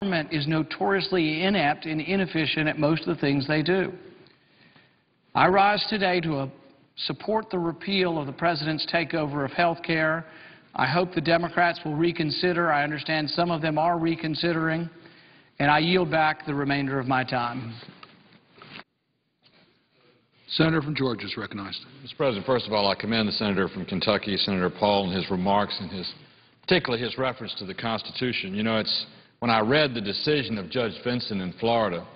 government is notoriously inept and inefficient at most of the things they do. I rise today to support the repeal of the President's takeover of health care. I hope the Democrats will reconsider. I understand some of them are reconsidering. And I yield back the remainder of my time. Senator from Georgia is recognized. Mr. President, first of all, I commend the senator from Kentucky, Senator Paul, and his remarks and particularly his reference to the Constitution. You know, when I read the decision of Judge Vinson in Florida,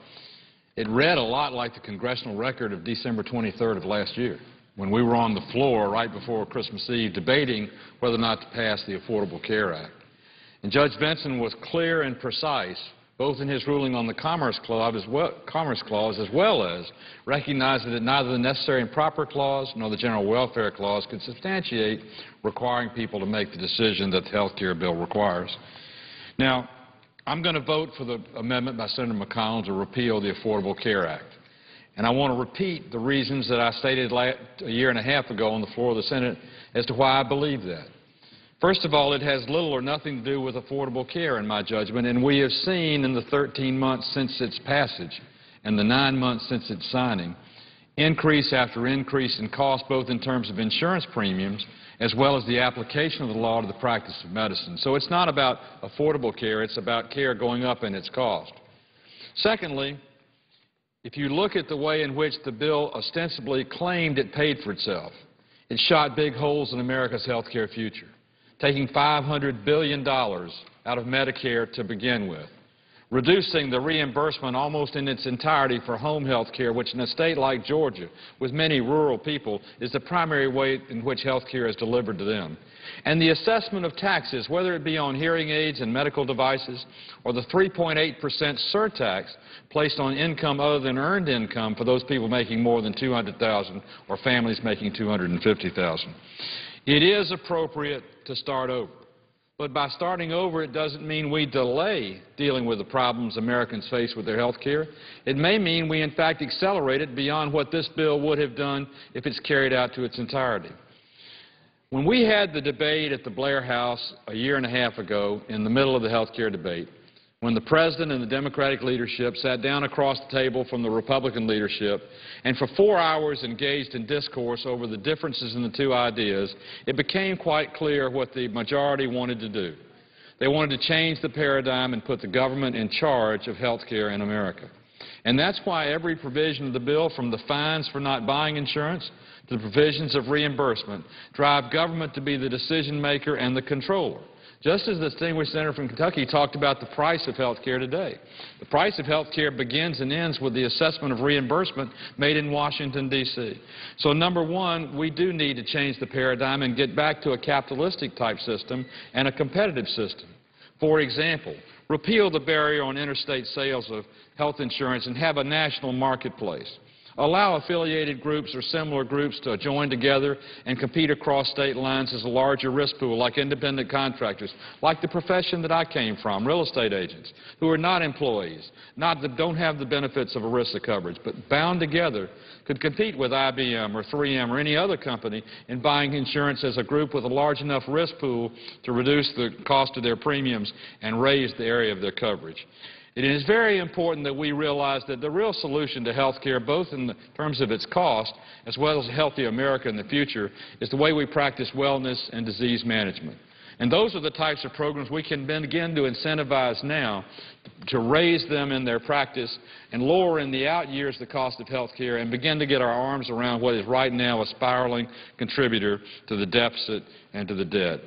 it read a lot like the congressional record of December 23rd of last year, when we were on the floor right before Christmas Eve debating whether or not to pass the Affordable Care Act. And Judge Vinson was clear and precise, both in his ruling on the Commerce Clause as well as recognizing that neither the Necessary and Proper Clause nor the General Welfare Clause could substantiate requiring people to make the decision that the health care bill requires. Now, I'm going to vote for the amendment by Senator McConnell to repeal the Affordable Care Act. And I want to repeat the reasons that I stated a year and a half ago on the floor of the Senate as to why I believe that. First of all, it has little or nothing to do with affordable care, in my judgment, and we have seen in the 13 months since its passage and the 9 months since its signing, increase after increase in cost, both in terms of insurance premiums as well as the application of the law to the practice of medicine. So it's not about affordable care, it's about care going up in its cost. Secondly, if you look at the way in which the bill ostensibly claimed it paid for itself, it shot big holes in America's health care future, taking $500 billion out of Medicare to begin with, reducing the reimbursement almost in its entirety for home health care, which in a state like Georgia, with many rural people, is the primary way in which health care is delivered to them. And the assessment of taxes, whether it be on hearing aids and medical devices, or the 3.8% surtax placed on income other than earned income for those people making more than $200,000 or families making $250,000. It is appropriate to start over. But by starting over, it doesn't mean we delay dealing with the problems Americans face with their health care. It may mean we, in fact, accelerate it beyond what this bill would have done if it's carried out to its entirety. When we had the debate at the Blair House a year and a half ago in the middle of the health care debate, when the President and the Democratic leadership sat down across the table from the Republican leadership and for 4 hours engaged in discourse over the differences in the two ideas, it became quite clear what the majority wanted to do. They wanted to change the paradigm and put the government in charge of health care in America. And that's why every provision of the bill, from the fines for not buying insurance to the provisions of reimbursement, drive government to be the decision maker and the controller. Just as the distinguished senator from Kentucky talked about the price of health care today. The price of health care begins and ends with the assessment of reimbursement made in Washington, D.C. So, number one, we do need to change the paradigm and get back to a capitalistic type system and a competitive system. For example, repeal the barrier on interstate sales of health insurance and have a national marketplace. Allow affiliated groups or similar groups to join together and compete across state lines as a larger risk pool, like independent contractors, like the profession that I came from, real estate agents, who are not employees, that don't have the benefits of ERISA coverage, but bound together could compete with IBM or 3M or any other company in buying insurance as a group with a large enough risk pool to reduce the cost of their premiums and raise the area of their coverage. It is very important that we realize that the real solution to health care, both in terms of its cost as well as a healthy America in the future, is the way we practice wellness and disease management. And those are the types of programs we can begin to incentivize now to raise them in their practice and lower in the out years the cost of health care and begin to get our arms around what is right now a spiraling contributor to the deficit and to the debt.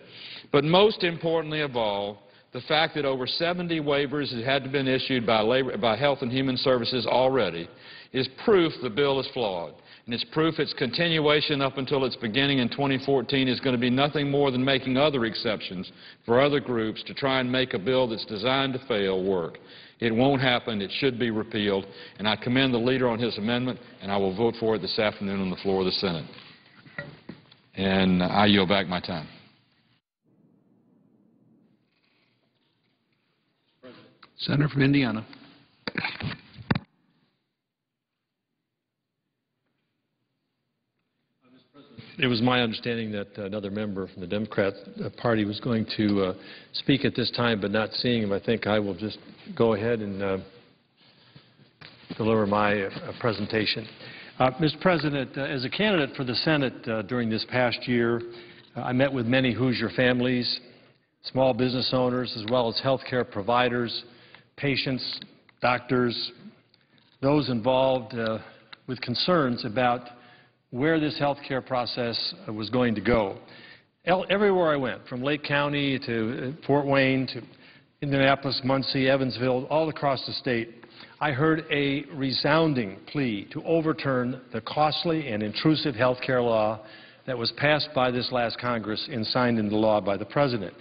But most importantly of all, the fact that over 70 waivers had been issued by Health and Human Services already is proof the bill is flawed. And it's proof its continuation up until its beginning in 2014 is going to be nothing more than making other exceptions for other groups to try and make a bill that's designed to fail work. It won't happen. It should be repealed. And I commend the leader on his amendment, and I will vote for it this afternoon on the floor of the Senate. And I yield back my time. Senator from Indiana. It was my understanding that another member from the Democrat Party was going to speak at this time, but not seeing him, I think I will just go ahead and deliver my presentation. Mr. President, as a candidate for the Senate during this past year, I met with many Hoosier families, small business owners, as well as health care providers, patients, doctors, those involved with concerns about where this health care process was going to go. Everywhere I went, from Lake County to Fort Wayne to Indianapolis, Muncie, Evansville, all across the state, I heard a resounding plea to overturn the costly and intrusive health care law that was passed by this last Congress and signed into law by the President.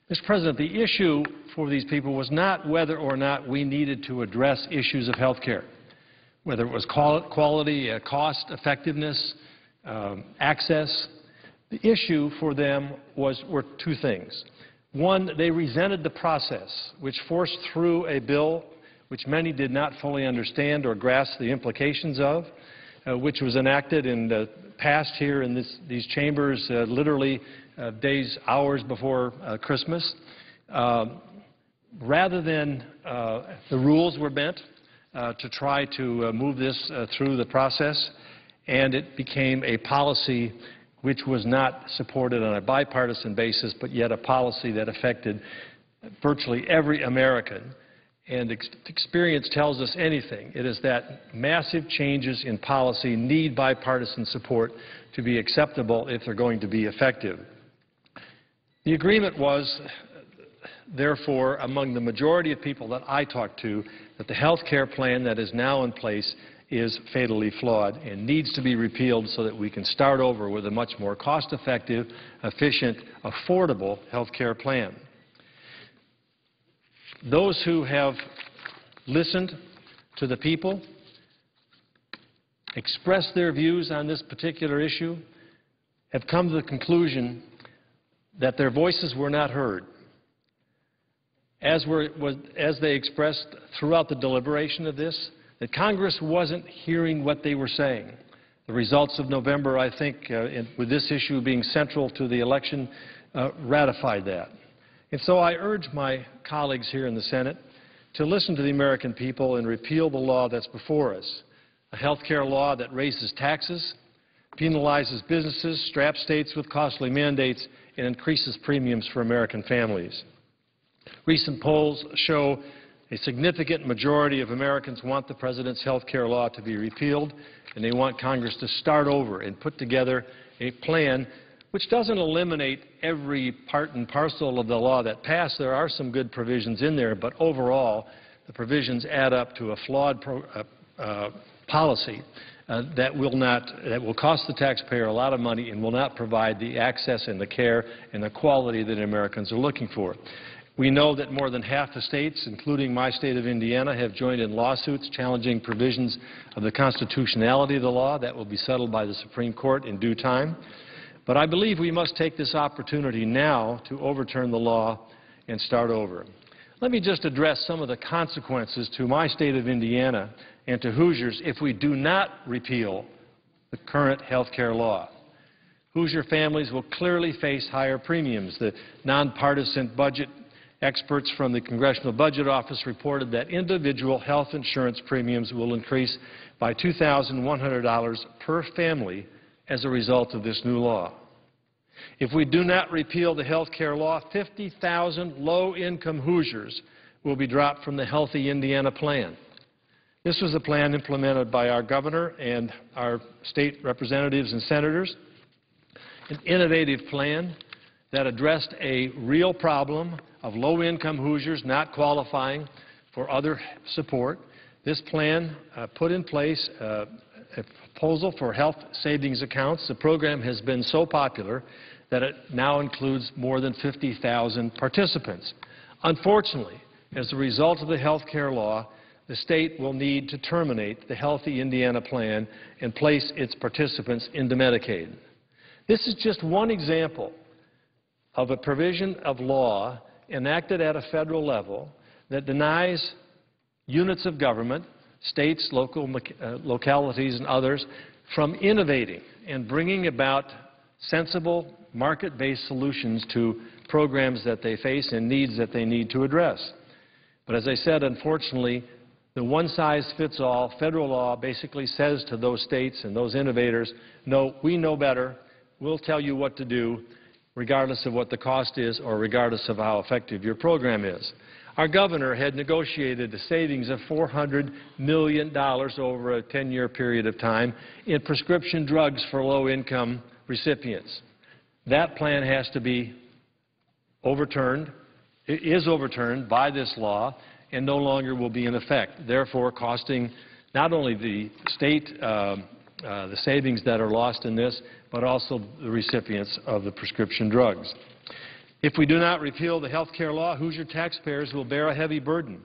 Mr. President, the issue for these people was not whether or not we needed to address issues of health care, whether it was quality, cost, effectiveness, access. The issue for them were two things. One, they resented the process, which forced through a bill which many did not fully understand or grasp the implications of, which was enacted and passed here in these chambers literally days, hours before Christmas. Rather than the rules were bent to try to move this through the process, and it became a policy which was not supported on a bipartisan basis, but yet a policy that affected virtually every American. And experience tells us anything. It is that massive changes in policy need bipartisan support to be acceptable if they're going to be effective. The agreement was, therefore, among the majority of people that I talked to, that the health care plan that is now in place is fatally flawed and needs to be repealed so that we can start over with a much more cost-effective, efficient, affordable health care plan. Those who have listened to the people, expressed their views on this particular issue, have come to the conclusion that their voices were not heard. As they expressed throughout the deliberation of this, that Congress wasn't hearing what they were saying. The results of November, I think, with this issue being central to the election, ratified that. And so I urge my colleagues here in the Senate to listen to the American people and repeal the law that's before us, a health care law that raises taxes, penalizes businesses, straps states with costly mandates, and increases premiums for American families. Recent polls show a significant majority of Americans want the President's health care law to be repealed, and they want Congress to start over and put together a plan which doesn't eliminate every part and parcel of the law that passed. There are some good provisions in there, but overall, the provisions add up to a flawed policy that will cost the taxpayer a lot of money and will not provide the access and the care and the quality that Americans are looking for. We know that more than half the states, including my state of Indiana, have joined in lawsuits challenging provisions of the constitutionality of the law. That will be settled by the Supreme Court in due time. But I believe we must take this opportunity now to overturn the law and start over. Let me just address some of the consequences to my state of Indiana and to Hoosiers if we do not repeal the current health care law. Hoosier families will clearly face higher premiums. The nonpartisan budget experts from the Congressional Budget Office reported that individual health insurance premiums will increase by $2,100 per family as a result of this new law. If we do not repeal the health care law, 50,000 low-income Hoosiers will be dropped from the Healthy Indiana plan. This was a plan implemented by our governor and our state representatives and senators, an innovative plan that addressed a real problem of low-income Hoosiers not qualifying for other support. This plan put in place a proposal for health savings accounts. The program has been so popular that it now includes more than 50,000 participants. Unfortunately, as a result of the health care law, the state will need to terminate the Healthy Indiana plan and place its participants into Medicaid. This is just one example of a provision of law enacted at a federal level that denies units of government, states, localities, and others, from innovating and bringing about sensible, market-based solutions to programs that they face and needs that they need to address. But as I said, unfortunately, the one-size-fits-all federal law basically says to those states and those innovators, no, we know better, we'll tell you what to do, regardless of what the cost is or regardless of how effective your program is. Our governor had negotiated a savings of $400 million over a 10-year period of time in prescription drugs for low-income recipients. That plan has to be overturned. It is overturned by this law and no longer will be in effect, therefore costing not only the state the savings that are lost in this, but also the recipients of the prescription drugs. If we do not repeal the health care law, Hoosier taxpayers will bear a heavy burden.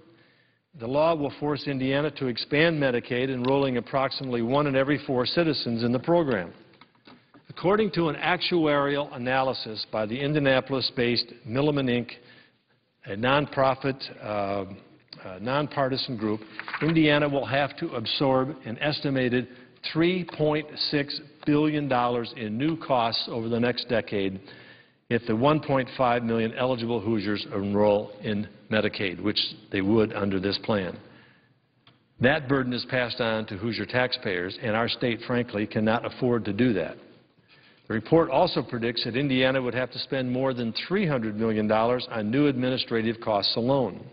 The law will force Indiana to expand Medicaid, enrolling approximately 1 in every 4 citizens in the program. According to an actuarial analysis by the Indianapolis-based Milliman, Inc., a nonprofit, nonpartisan group, Indiana will have to absorb an estimated $3.6 billion in new costs over the next decade if the 1.5 million eligible Hoosiers enroll in Medicaid, which they would under this plan. That burden is passed on to Hoosier taxpayers, and our state, frankly, cannot afford to do that. The report also predicts that Indiana would have to spend more than $300 million on new administrative costs alone.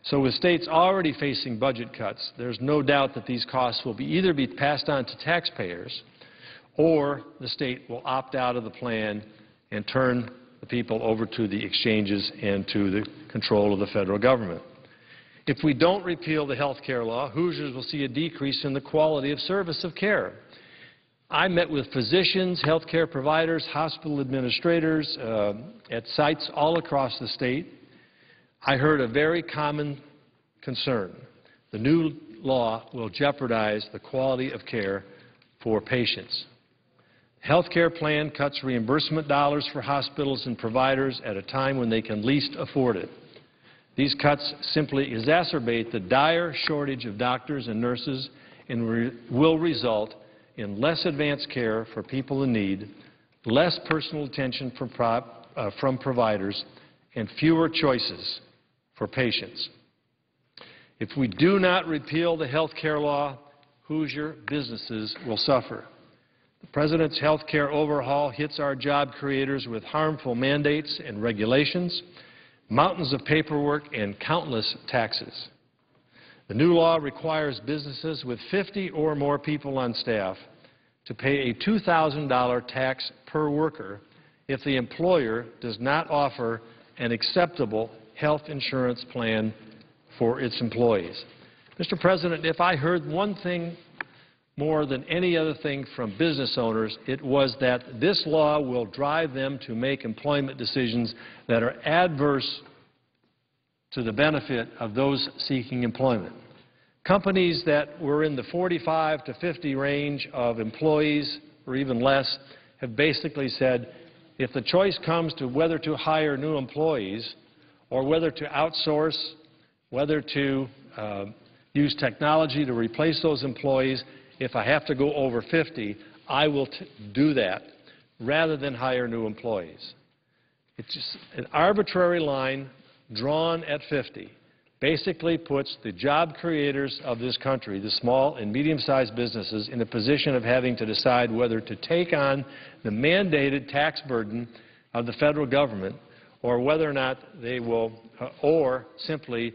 So with states already facing budget cuts, there's no doubt that these costs will either be passed on to taxpayers or the state will opt out of the plan and turn the people over to the exchanges and to the control of the federal government. If we don't repeal the health care law, Hoosiers will see a decrease in the quality of service of care. I met with physicians, health care providers, hospital administrators at sites all across the state. I heard a very common concern. The new law will jeopardize the quality of care for patients. The health care plan cuts reimbursement dollars for hospitals and providers at a time when they can least afford it. These cuts simply exacerbate the dire shortage of doctors and nurses and will result in less advanced care for people in need, less personal attention from providers, and fewer choices for patients. If we do not repeal the health care law, Hoosier businesses will suffer. The President's health care overhaul hits our job creators with harmful mandates and regulations, mountains of paperwork, and countless taxes. The new law requires businesses with 50 or more people on staff to pay a $2,000 tax per worker if the employer does not offer an acceptable health insurance plan for its employees. Mr. President, if I heard one thing more than any other thing from business owners, it was that this law will drive them to make employment decisions that are adverse to the benefit of those seeking employment. Companies that were in the 45 to 50 range of employees or even less have basically said, if the choice comes to whether to hire new employees or whether to outsource, whether to use technology to replace those employees, if I have to go over 50, I will do that rather than hire new employees. It's just an arbitrary line drawn at 50 basically puts the job creators of this country, the small and medium-sized businesses, in a position of having to decide whether to take on the mandated tax burden of the federal government or whether or not they will, or simply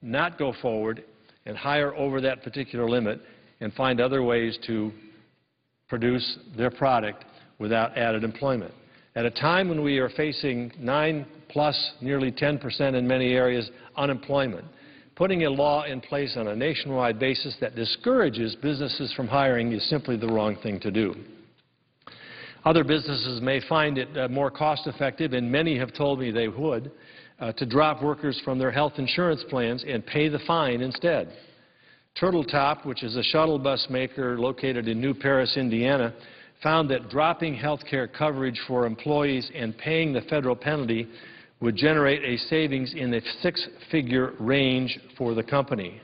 not go forward and hire over that particular limit and find other ways to produce their product without added employment. At a time when we are facing 9+, nearly 10% in many areas, unemployment, putting a law in place on a nationwide basis that discourages businesses from hiring is simply the wrong thing to do. Other businesses may find it more cost-effective, and many have told me they would, to drop workers from their health insurance plans and pay the fine instead. Turtle Top, which is a shuttle bus maker located in New Paris, Indiana, found that dropping health care coverage for employees and paying the federal penalty would generate a savings in the 6-figure range for the company.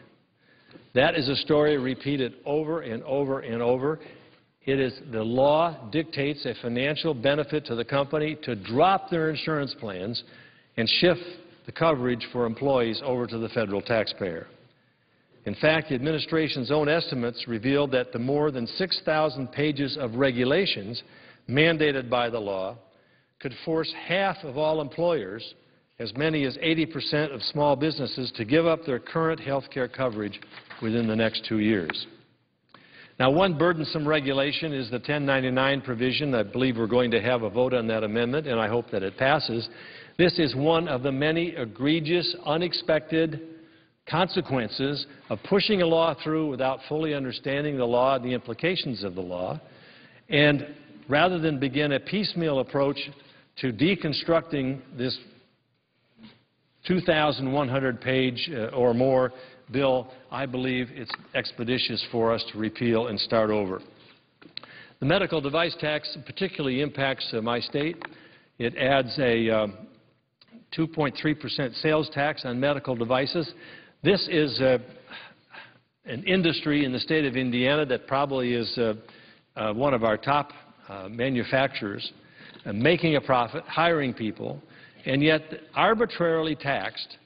That is a story repeated over and over and over. The law dictates a financial benefit to the company to drop their insurance plans and shift the coverage for employees over to the federal taxpayer. In fact, the administration's own estimates revealed that the more than 6,000 pages of regulations mandated by the law could force half of all employers, as many as 80% of small businesses, to give up their current health care coverage within the next 2 years. Now, one burdensome regulation is the 1099 provision. I believe we're going to have a vote on that amendment, and I hope that it passes. This is one of the many egregious, unexpected consequences of pushing a law through without fully understanding the law and the implications of the law. And rather than begin a piecemeal approach to deconstructing this 2,100-page or more bill, I believe it's expeditious for us to repeal and start over. The medical device tax particularly impacts my state. It adds a 2.3% sales tax on medical devices. This is an industry in the state of Indiana that probably is one of our top manufacturers, making a profit, hiring people, and yet arbitrarily taxed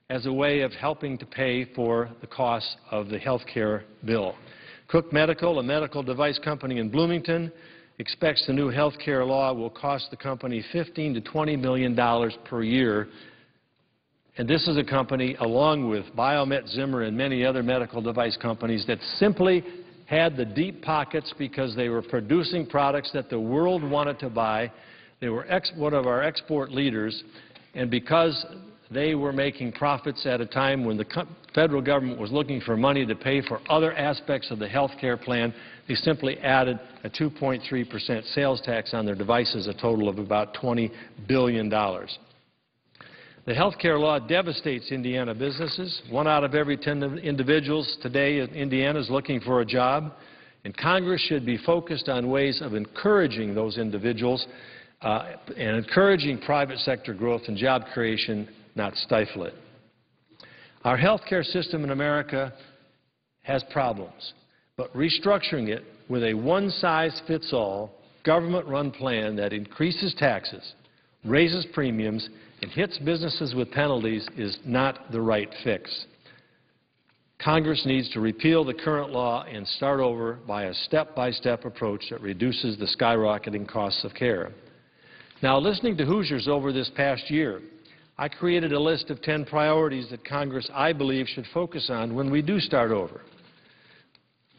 as a way of helping to pay for the costs of the health care bill. Cook Medical, a medical device company in Bloomington, expects the new health care law will cost the company $15 to $20 million per year. And this is a company, along with Biomet, Zimmer, and many other medical device companies, that simply had the deep pockets because they were producing products that the world wanted to buy. They were one of our export leaders, and because they were making profits at a time when the federal government was looking for money to pay for other aspects of the health care plan, they simply added a 2.3% sales tax on their devices, a total of about $20 billion. The health care law devastates Indiana businesses. 1 out of every 10 individuals today in Indiana is looking for a job, and Congress should be focused on ways of encouraging those individuals and encouraging private sector growth and job creation, not stifle it. Our health care system in America has problems, but restructuring it with a one-size-fits-all government-run plan that increases taxes, raises premiums, and hits businesses with penalties is not the right fix. Congress needs to repeal the current law and start over by a step-by-step approach that reduces the skyrocketing costs of care. Now, listening to Hoosiers over this past year, I created a list of 10 priorities that Congress, I believe, should focus on when we do start over.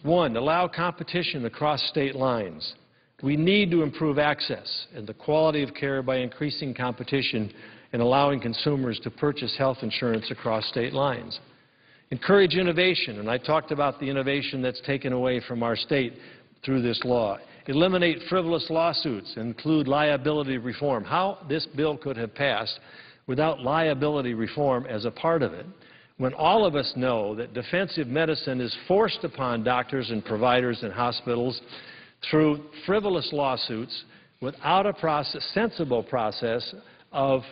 1, allow competition across state lines. We need to improve access and the quality of care by increasing competition and allowing consumers to purchase health insurance across state lines. Encourage innovation, and I talked about the innovation that's taken away from our state through this law. Eliminate frivolous lawsuits, include liability reform. How this bill could have passed without liability reform as a part of it, when all of us know that defensive medicine is forced upon doctors and providers and hospitals through frivolous lawsuits without a sensible process of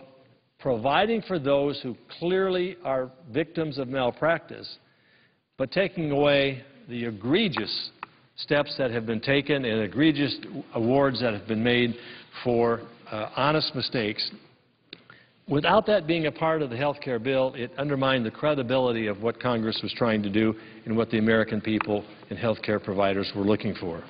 providing for those who clearly are victims of malpractice, but taking away the egregious steps that have been taken and egregious awards that have been made for honest mistakes. Without that being a part of the health care bill, it undermined the credibility of what Congress was trying to do and what the American people and health care providers were looking for.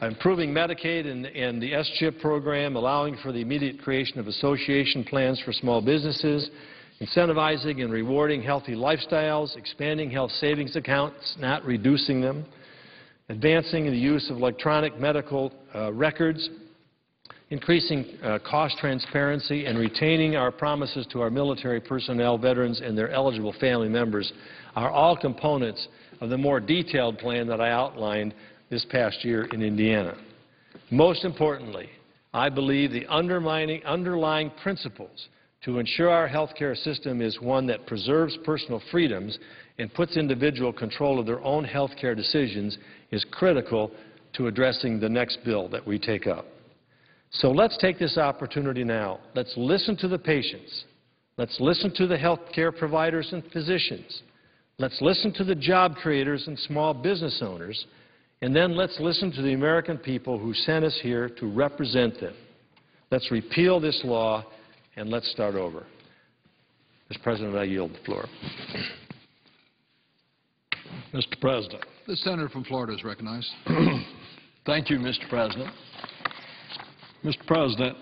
Improving Medicaid and the S-CHIP program, allowing for the immediate creation of association plans for small businesses, incentivizing and rewarding healthy lifestyles, expanding health savings accounts, not reducing them, advancing the use of electronic medical records, increasing cost transparency, and retaining our promises to our military personnel, veterans, and their eligible family members are all components of the more detailed plan that I outlined this past year in Indiana. Most importantly, I believe the underlying principles to ensure our health care system is one that preserves personal freedoms and puts individual control of their own health care decisions is critical to addressing the next bill that we take up. So let's take this opportunity now. Let's listen to the patients. Let's listen to the health care providers and physicians. Let's listen to the job creators and small business owners And then let's listen to the American people who sent us here to represent them. Let's repeal this law, and let's start over. Mr. President, I yield the floor. Mr. President. The senator from Florida is recognized. Thank you, Mr. President. Mr. President,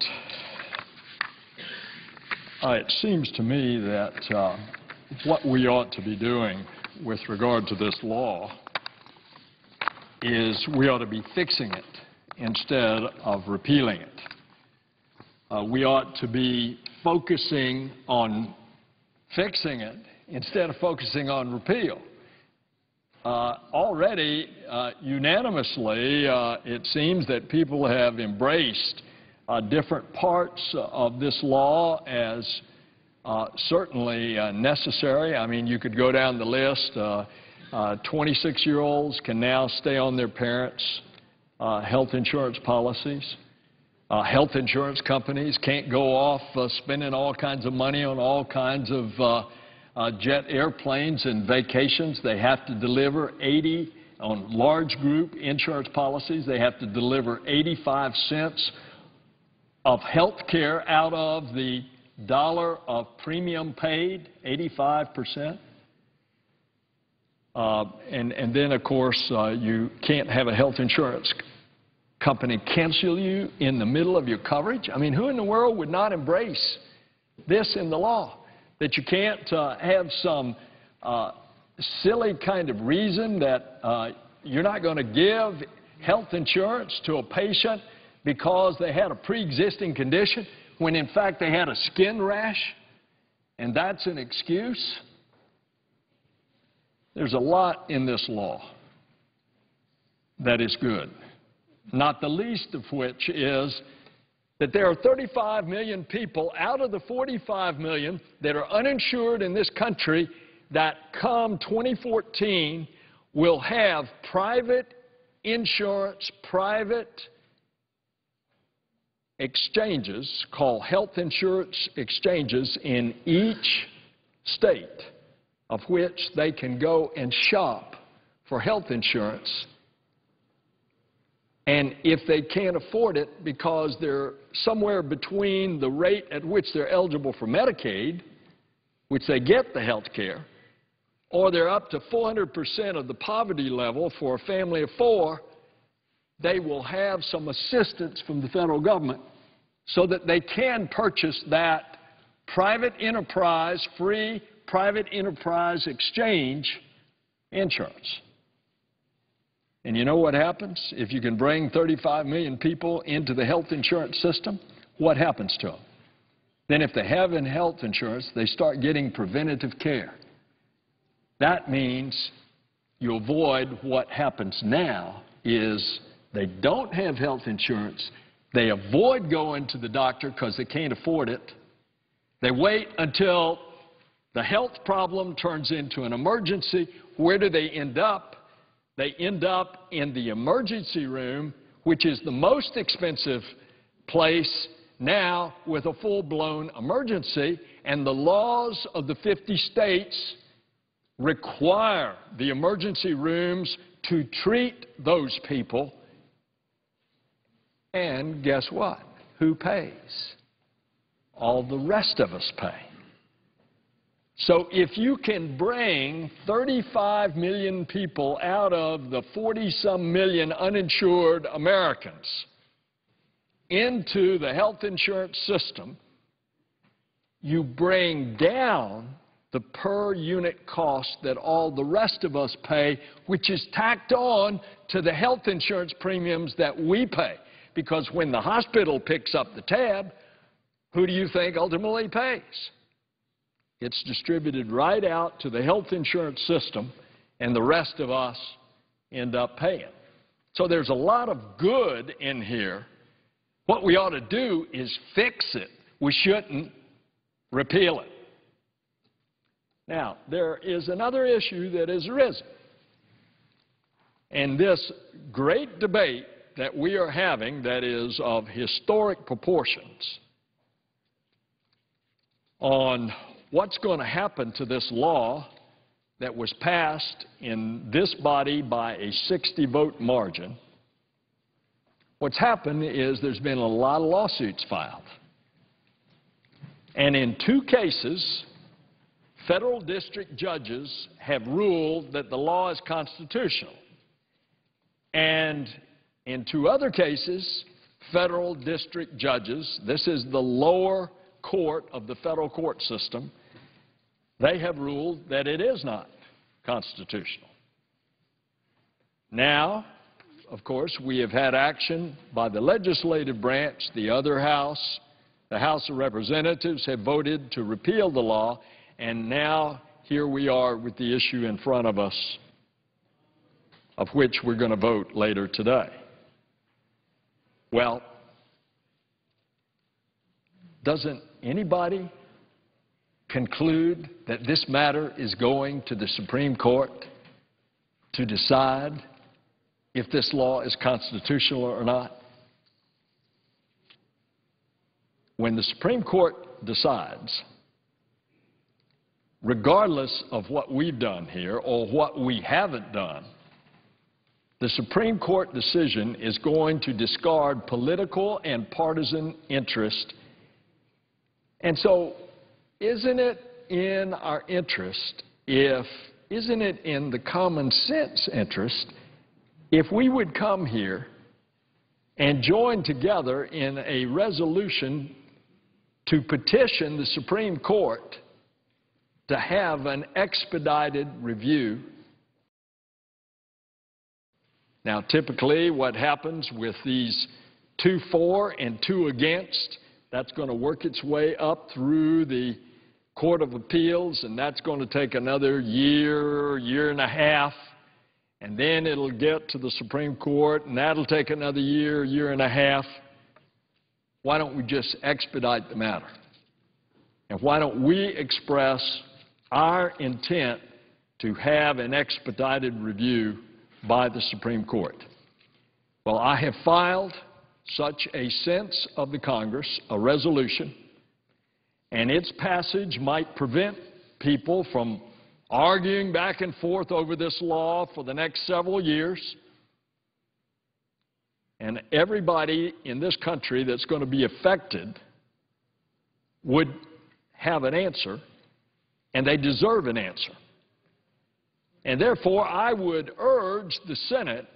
it seems to me that what we ought to be doing with regard to this law is we ought to be fixing it instead of repealing it. We ought to be focusing on fixing it instead of focusing on repeal. Already, unanimously, it seems that people have embraced different parts of this law as certainly necessary. I mean, you could go down the list. 26-year-olds can now stay on their parents' health insurance policies. Health insurance companies can't go off spending all kinds of money on all kinds of jet airplanes and vacations. They have to deliver 80 on large group insurance policies. They have to deliver 85 cents of health care out of the dollar of premium paid, 85%. And then, of course, you can't have a health insurance company cancel you in the middle of your coverage. I mean, who in the world would not embrace this in the law? That you can't have some silly kind of reason that you're not going to give health insurance to a patient because they had a pre-existing condition when in fact they had a skin rash, and that's an excuse. There's a lot in this law that is good, not the least of which is that there are 35 million people out of the 45 million that are uninsured in this country that come 2014 will have private insurance, private exchanges called health insurance exchanges in each state of which they can go and shop for health insurance. And if they can't afford it because they're somewhere between the rate at which they're eligible for Medicaid, which they get the health care, or they're up to 400% of the poverty level for a family of four, they will have some assistance from the federal government so that they can purchase that private enterprise, free private enterprise exchange insurance. And you know what happens? If you can bring 35 million people into the health insurance system, what happens to them? Then if they have health insurance, they start getting preventative care. That means you avoid what happens now is they don't have health insurance. They avoid going to the doctor because they can't afford it. They wait until the health problem turns into an emergency. Where do they end up? They end up in the emergency room, which is the most expensive place now with a full-blown emergency, and the laws of the 50 states require the emergency rooms to treat those people. And guess what? Who pays? All the rest of us pay. So if you can bring 35 million people out of the 40-some million uninsured Americans into the health insurance system, you bring down the per unit cost that all the rest of us pay, which is tacked on to the health insurance premiums that we pay. Because when the hospital picks up the tab, who do you think ultimately pays? It's distributed right out to the health insurance system, and the rest of us end up paying. So there's a lot of good in here. What we ought to do is fix it. We shouldn't repeal it. Now, there is another issue that has arisen. And this great debate that we are having that is of historic proportions on what's going to happen to this law that was passed in this body by a 60-vote margin, what's happened is there's been a lot of lawsuits filed. And in 2 cases, federal district judges have ruled that the law is constitutional. And in 2 other cases, federal district judges, this is the lower court of the federal court system, they have ruled that it is not constitutional. Now, of course, we have had action by the legislative branch, the other house. The House of Representatives have voted to repeal the law, and now here we are with the issue in front of us, of which we're going to vote later today. Well, doesn't anybody conclude that this matter is going to the Supreme Court to decide if this law is constitutional or not? When the Supreme Court decides, regardless of what we've done here or what we haven't done, the Supreme Court decision is going to discard political and partisan interest. And so, isn't it in our interest, isn't it in the common sense interest, if we would come here and join together in a resolution to petition the Supreme Court to have an expedited review? Now, typically what happens with these 2 for and 2 against, that's going to work its way up through the Court of Appeals, and that's going to take another year, year and a half, and then it'll get to the Supreme Court, and that'll take another year, year and a half. Why don't we just expedite the matter? And why don't we express our intent to have an expedited review by the Supreme Court? Well, I have filed such a sense of the Congress, a resolution, and its passage might prevent people from arguing back and forth over this law for the next several years. And everybody in this country that's going to be affected would have an answer, and they deserve an answer. And therefore, I would urge the Senate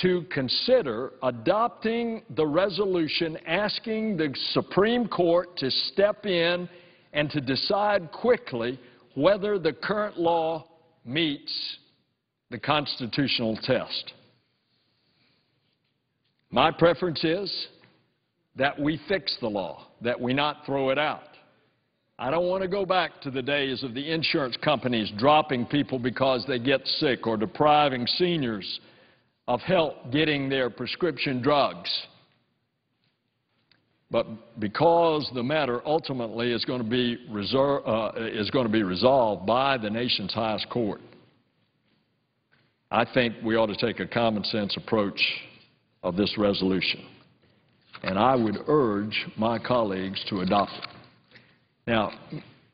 to consider adopting the resolution asking the Supreme Court to step in and to decide quickly whether the current law meets the constitutional test. My preference is that we fix the law, that we not throw it out. I don't want to go back to the days of the insurance companies dropping people because they get sick or depriving seniors of help getting their prescription drugs. But because the matter ultimately is going to be resolved by the nation's highest court, I think we ought to take a common sense approach of this resolution. And I would urge my colleagues to adopt it. Now,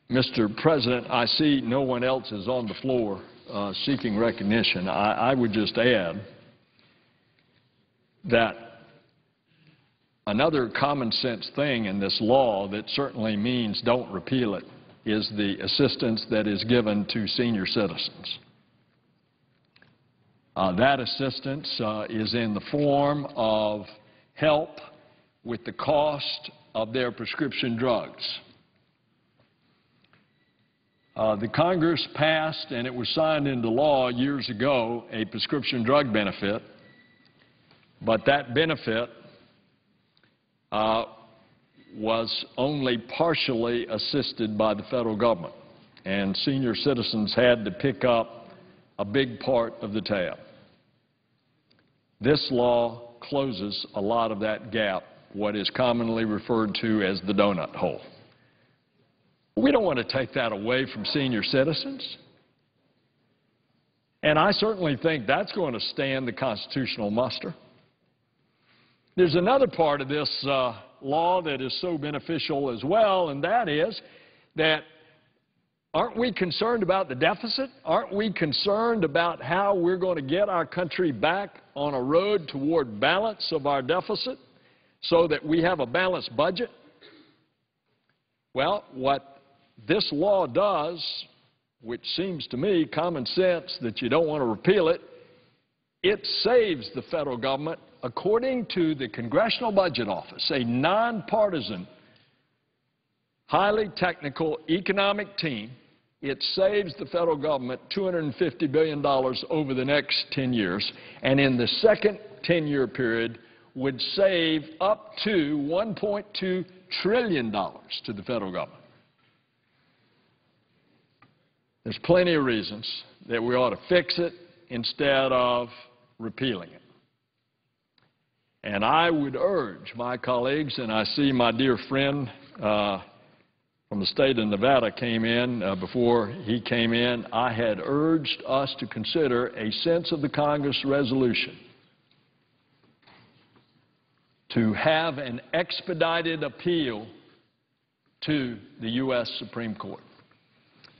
Mr. President, I see no one else is on the floor seeking recognition. I would just add that another common sense thing in this law that certainly means don't repeal it is the assistance that is given to senior citizens. That assistance is in the form of help with the cost of their prescription drugs. The Congress passed, and it was signed into law years ago, a prescription drug benefit, but that benefit was only partially assisted by the federal government, and senior citizens had to pick up a big part of the tab. This law closes a lot of that gap, what is commonly referred to as the donut hole. We don't want to take that away from senior citizens. And I certainly think that's going to stand the constitutional muster. There's another part of this law that is so beneficial as well, and that is that Aren't we concerned about the deficit? Aren't we concerned about how we're going to get our country back on a road toward balance of our deficit so that we have a balanced budget? Well, what this law does, which seems to me common sense that you don't want to repeal it, it saves the federal government, according to the Congressional Budget Office, a nonpartisan, highly technical economic team. It saves the federal government $250 billion over the next 10 years, and in the second 10-year period would save up to $1.2 trillion to the federal government. There's plenty of reasons that we ought to fix it instead of repealing it. And I would urge my colleagues, and I see my dear friend from the state of Nevada came in before he came in, I had urged us to consider a sense of the Congress resolution to have an expedited appeal to the U.S. Supreme Court.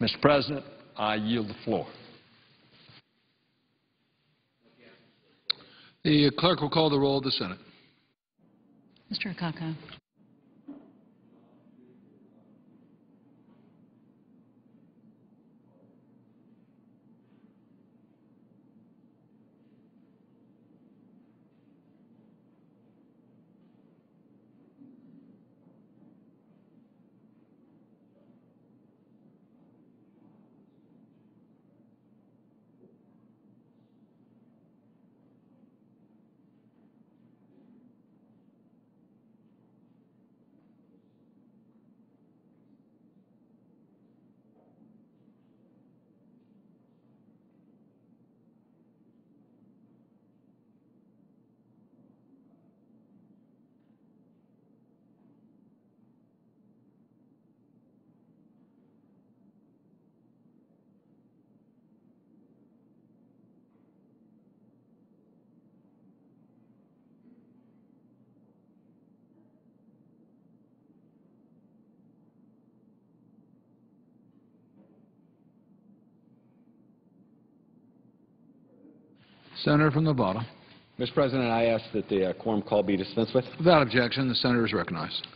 Mr. President, I yield the floor. The clerk will call the roll of the Senate. Mr. Akaka. Senator from Nevada. Mr. President, I ask that the quorum call be dispensed with. Without objection, the senator is recognized.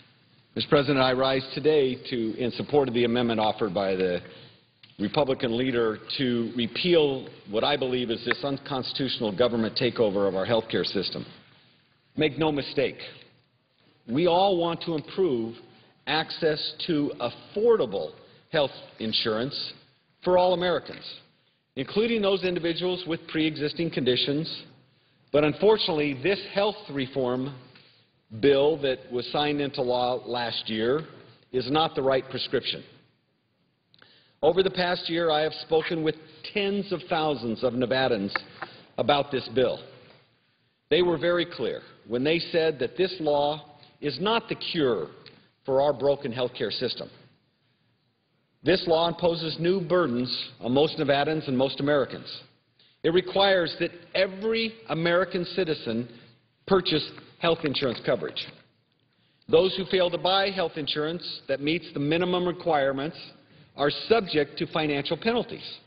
Mr. President, I rise today in support of the amendment offered by the Republican leader to repeal what I believe is this unconstitutional government takeover of our health care system. Make no mistake, we all want to improve access to affordable health insurance for all Americans, including those individuals with pre-existing conditions. But unfortunately, this health reform bill that was signed into law last year is not the right prescription. Over the past year, I have spoken with tens of thousands of Nevadans about this bill. They were very clear when they said that this law is not the cure for our broken health care system. This law imposes new burdens on most Nevadans and most Americans. It requires that every American citizen purchase health insurance coverage. Those who fail to buy health insurance that meets the minimum requirements are subject to financial penalties.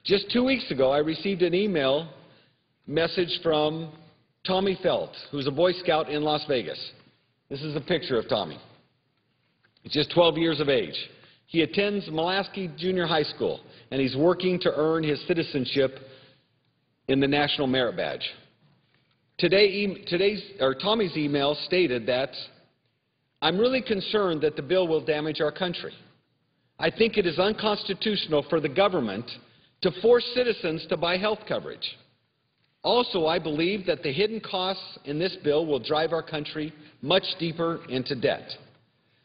Just 2 weeks ago, I received an email message from Tommy Felt, who's a Boy Scout in Las Vegas. This is a picture of Tommy. He's just 12 years of age. He attends Mulaski Junior High School, and he's working to earn his citizenship in the National Merit Badge. Tommy's email stated that, "I'm really concerned that the bill will damage our country. I think it is unconstitutional for the government to force citizens to buy health coverage. Also, I believe that the hidden costs in this bill will drive our country much deeper into debt.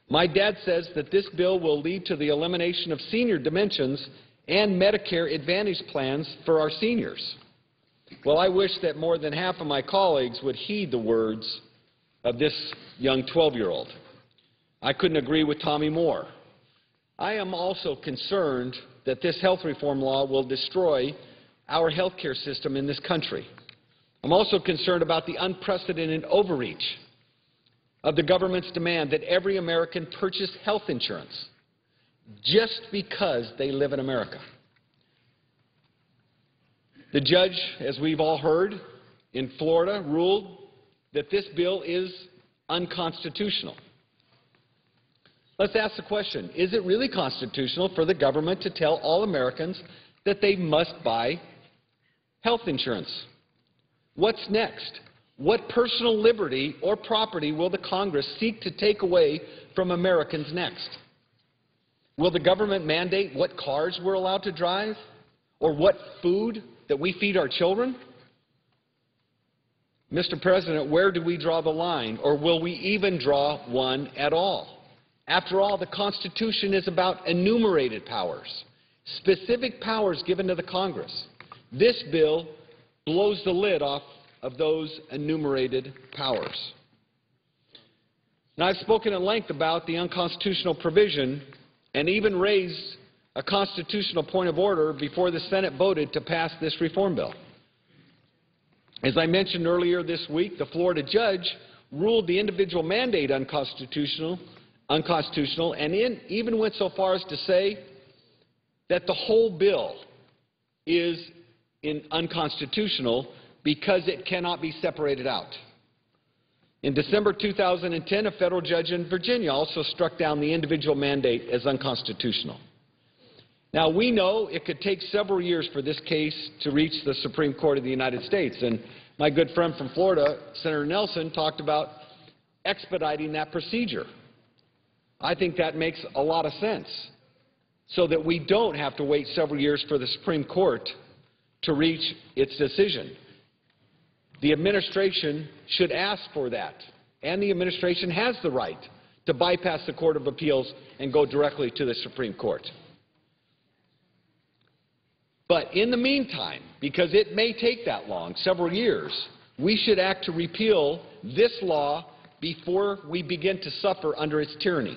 My dad says that this bill will lead to the elimination of senior dimensions and Medicare Advantage plans for our seniors." Well, I wish that more than half of my colleagues would heed the words of this young 12-year-old. I couldn't agree with Tommy more. I am also concerned that this health reform law will destroy our health care system in this country. I'm also concerned about the unprecedented overreach of the government's demand that every American purchase health insurance. just because they live in America. The judge, as we've all heard, in Florida ruled that this bill is unconstitutional. Let's ask the question, is it really constitutional for the government to tell all Americans that they must buy health insurance? What's next? What personal liberty or property will the Congress seek to take away from Americans next? Will the government mandate what cars we're allowed to drive or what food that we feed our children? Mr. President, where do we draw the line, or will we even draw one at all? After all, the Constitution is about enumerated powers, specific powers given to the Congress. This bill blows the lid off of those enumerated powers. Now, I've spoken at length about the unconstitutional provision and even raised a constitutional point of order before the Senate voted to pass this reform bill. As I mentioned earlier this week, the Florida judge ruled the individual mandate unconstitutional, and even went so far as to say that the whole bill is unconstitutional because it cannot be separated out. In December 2010, a federal judge in Virginia also struck down the individual mandate as unconstitutional. Now, we know it could take several years for this case to reach the Supreme Court of the United States, and my good friend from Florida, Senator Nelson, talked about expediting that procedure. I think that makes a lot of sense, so that we don't have to wait several years for the Supreme Court to reach its decision. The administration should ask for that, and the administration has the right to bypass the Court of Appeals and go directly to the Supreme Court. But in the meantime, because it may take that long, several years, we should act to repeal this law before we begin to suffer under its tyranny.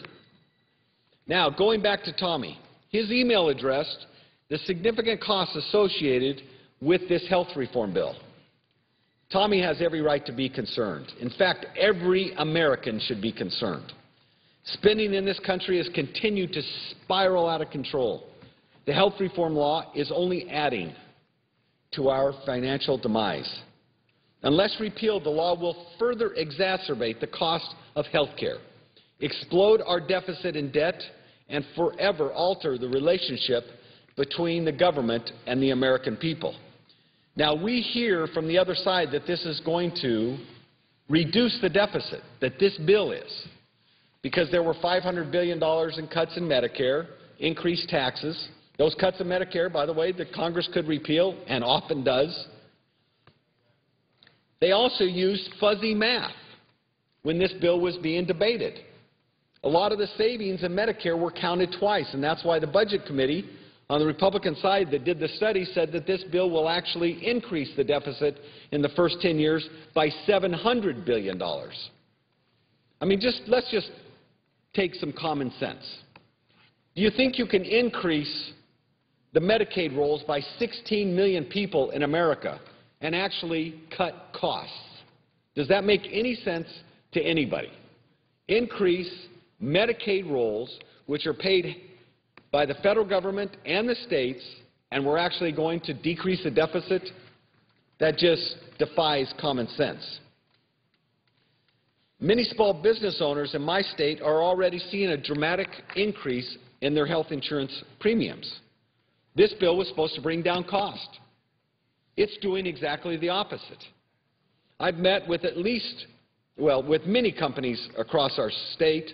Now, going back to Tommy, his email addressed the significant costs associated with this health reform bill. Tommy has every right to be concerned. In fact, every American should be concerned. Spending in this country has continued to spiral out of control. The health reform law is only adding to our financial demise. Unless repealed, the law will further exacerbate the cost of health care, explode our deficit and debt, and forever alter the relationship between the government and the American people. Now, we hear from the other side that this is going to reduce the deficit, that this bill is, because there were $500 billion in cuts in Medicare, increased taxes. Those cuts in Medicare, by the way, that Congress could repeal, and often does. They also used fuzzy math when this bill was being debated. A lot of the savings in Medicare were counted twice, and that's why the Budget Committee on the Republican side that did the study said that this bill will actually increase the deficit in the first 10 years by $700 billion. I mean, let's just take some common sense. Do you think you can increase the Medicaid rolls by 16 million people in America and actually cut costs? Does that make any sense to anybody? Increase Medicaid rolls, which are paid by the federal government and the states, and we're actually going to decrease the deficit? That just defies common sense. Many small business owners in my state are already seeing a dramatic increase in their health insurance premiums. This bill was supposed to bring down cost. It's doing exactly the opposite. I've met with with many companies across our state,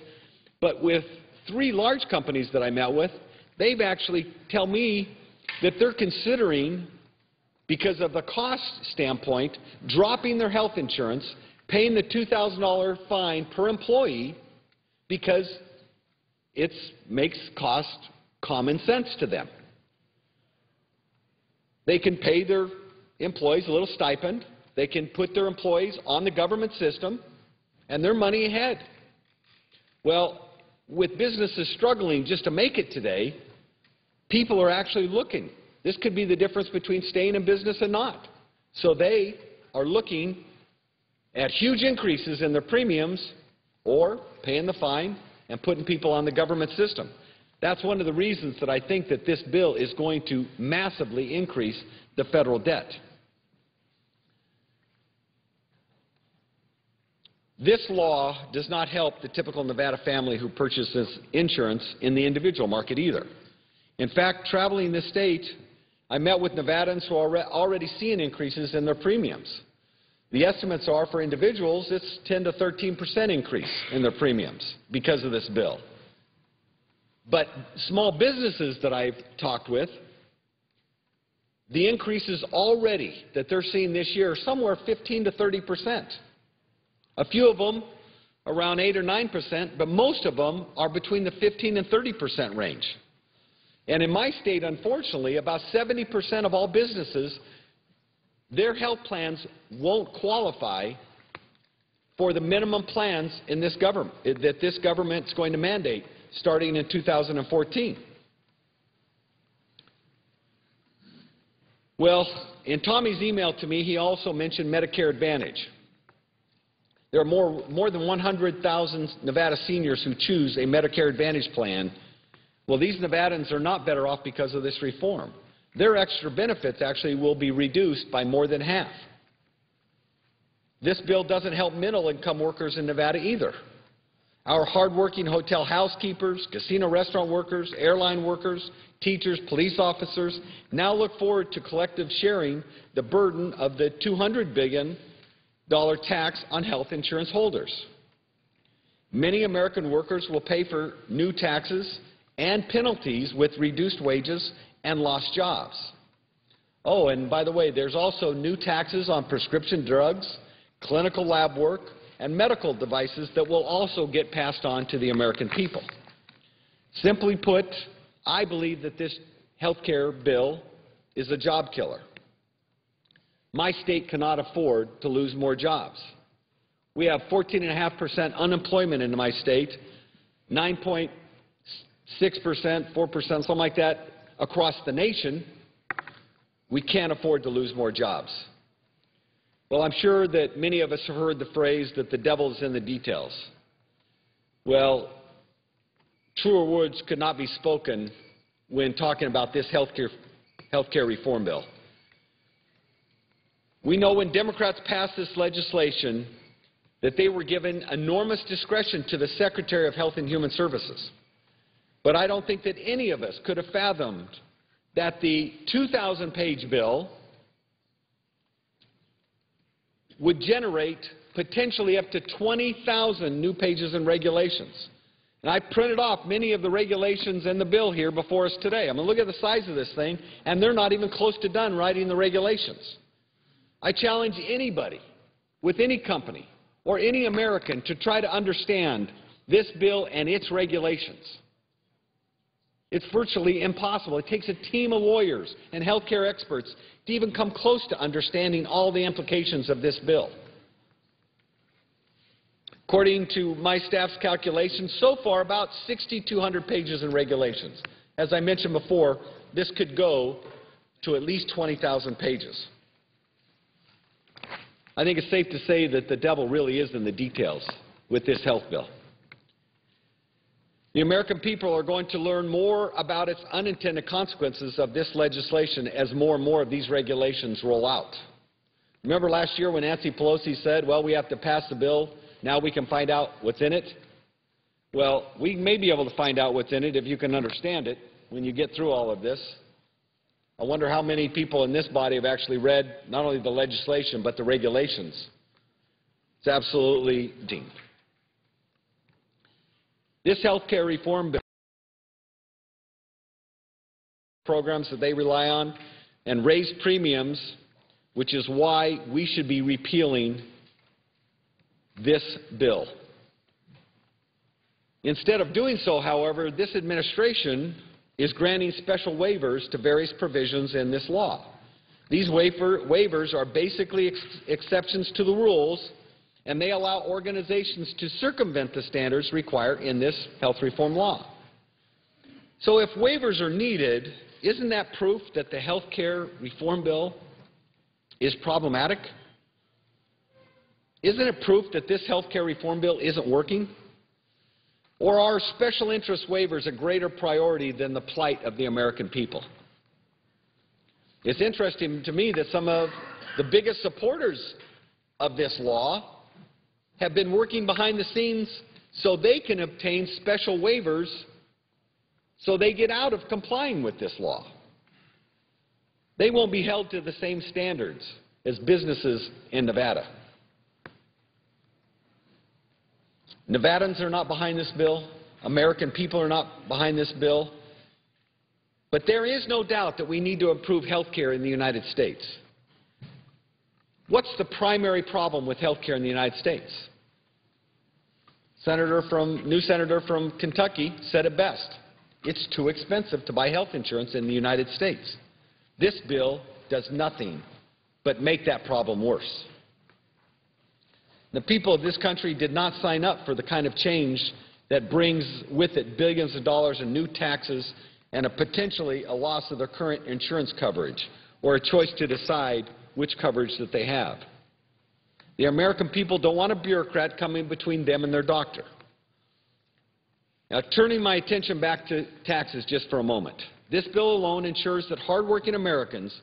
but with 3 large companies that I met with, they've actually tell me that they're considering, because of the cost standpoint, dropping their health insurance, paying the $2,000 fine per employee, because it makes cost common sense to them. They can pay their employees a little stipend. They can put their employees on the government system, and they're money ahead. Well, with businesses struggling just to make it today, people are actually looking. This could be the difference between staying in business and not. So they are looking at huge increases in their premiums or paying the fine and putting people on the government system. That's one of the reasons that I think that this bill is going to massively increase the federal debt. This law does not help the typical Nevada family who purchases insurance in the individual market either. In fact, traveling this state, I met with Nevadans who are already seeing increases in their premiums. The estimates are for individuals, it's 10 to 13% increase in their premiums because of this bill. But small businesses that I've talked with, the increases already that they're seeing this year are somewhere 15 to 30%. A few of them around 8 or 9%, but most of them are between the 15 and 30% range. And in my state, unfortunately, about 70% of all businesses, their health plans won't qualify for the minimum plans in this government, that this government is going to mandate starting in 2014. Well, in Tommy's email to me, he also mentioned Medicare Advantage. There are more than 100,000 Nevada seniors who choose a Medicare Advantage plan. Well, these Nevadans are not better off because of this reform. Their extra benefits actually will be reduced by more than half. This bill doesn't help middle-income workers in Nevada either. Our hardworking hotel housekeepers, casino restaurant workers, airline workers, teachers, police officers now look forward to collective sharing the burden of the $200 billion tax on health insurance holders. Many American workers will pay for new taxes and penalties with reduced wages and lost jobs. Oh, and by the way, there's also new taxes on prescription drugs, clinical lab work, and medical devices that will also get passed on to the American people. Simply put, I believe that this health care bill is a job killer. My state cannot afford to lose more jobs. We have 14.5% unemployment in my state, 9.6%, 4%, something like that across the nation. We can't afford to lose more jobs. Well, I'm sure that many of us have heard the phrase that the devil is in the details. Well, truer words could not be spoken when talking about this health care reform bill. We know when Democrats passed this legislation that they were given enormous discretion to the Secretary of Health and Human Services. But I don't think that any of us could have fathomed that the 2,000-page bill would generate potentially up to 20,000 new pages and regulations. And I printed off many of the regulations in the bill here before us today. I mean, look at the size of this thing, and they're not even close to done writing the regulations. I challenge anybody with any company or any American to try to understand this bill and its regulations. It's virtually impossible. It takes a team of lawyers and health care experts to even come close to understanding all the implications of this bill. According to my staff's calculations, so far about 6,200 pages in regulations. As I mentioned before, this could go to at least 20,000 pages. I think it's safe to say that the devil really is in the details with this health bill. The American people are going to learn more about its unintended consequences of this legislation as more and more of these regulations roll out. Remember last year when Nancy Pelosi said, well, we have to pass the bill, now we can find out what's in it? Well, we may be able to find out what's in it if you can understand it when you get through all of this. I wonder how many people in this body have actually read not only the legislation but the regulations. It's absolutely deep. This health care reform bill, programs that they rely on, and raise premiums, which is why we should be repealing this bill. Instead of doing so, however, this administration is granting special waivers to various provisions in this law. These waivers are basically exceptions to the rules, and they allow organizations to circumvent the standards required in this health reform law. So if waivers are needed, isn't that proof that the health care reform bill is problematic? Isn't it proof that this health care reform bill isn't working? Or are special interest waivers a greater priority than the plight of the American people? It's interesting to me that some of the biggest supporters of this law have been working behind the scenes so they can obtain special waivers so they get out of complying with this law. They won't be held to the same standards as businesses in Nevada. Nevadans are not behind this bill. American people are not behind this bill. But there is no doubt that we need to improve health care in the United States. What's the primary problem with health care in the United States? New senator from Kentucky said it best. It's too expensive to buy health insurance in the United States. This bill does nothing but make that problem worse. The people of this country did not sign up for the kind of change that brings with it billions of dollars in new taxes and potentially a loss of their current insurance coverage or a choice to decide which coverage that they have. The American people don't want a bureaucrat coming between them and their doctor. Now, turning my attention back to taxes just for a moment. This bill alone ensures that hardworking Americans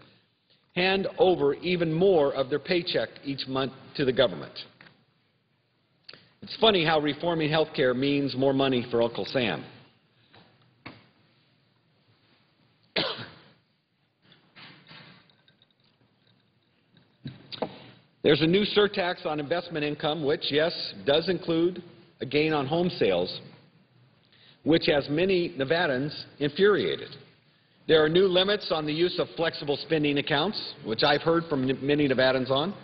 hand over even more of their paycheck each month to the government. It's funny how reforming health care means more money for Uncle Sam. There's a new surtax on investment income, which, yes, does include a gain on home sales, which has many Nevadans infuriated. There are new limits on the use of flexible spending accounts, which I've heard from many Nevadans on.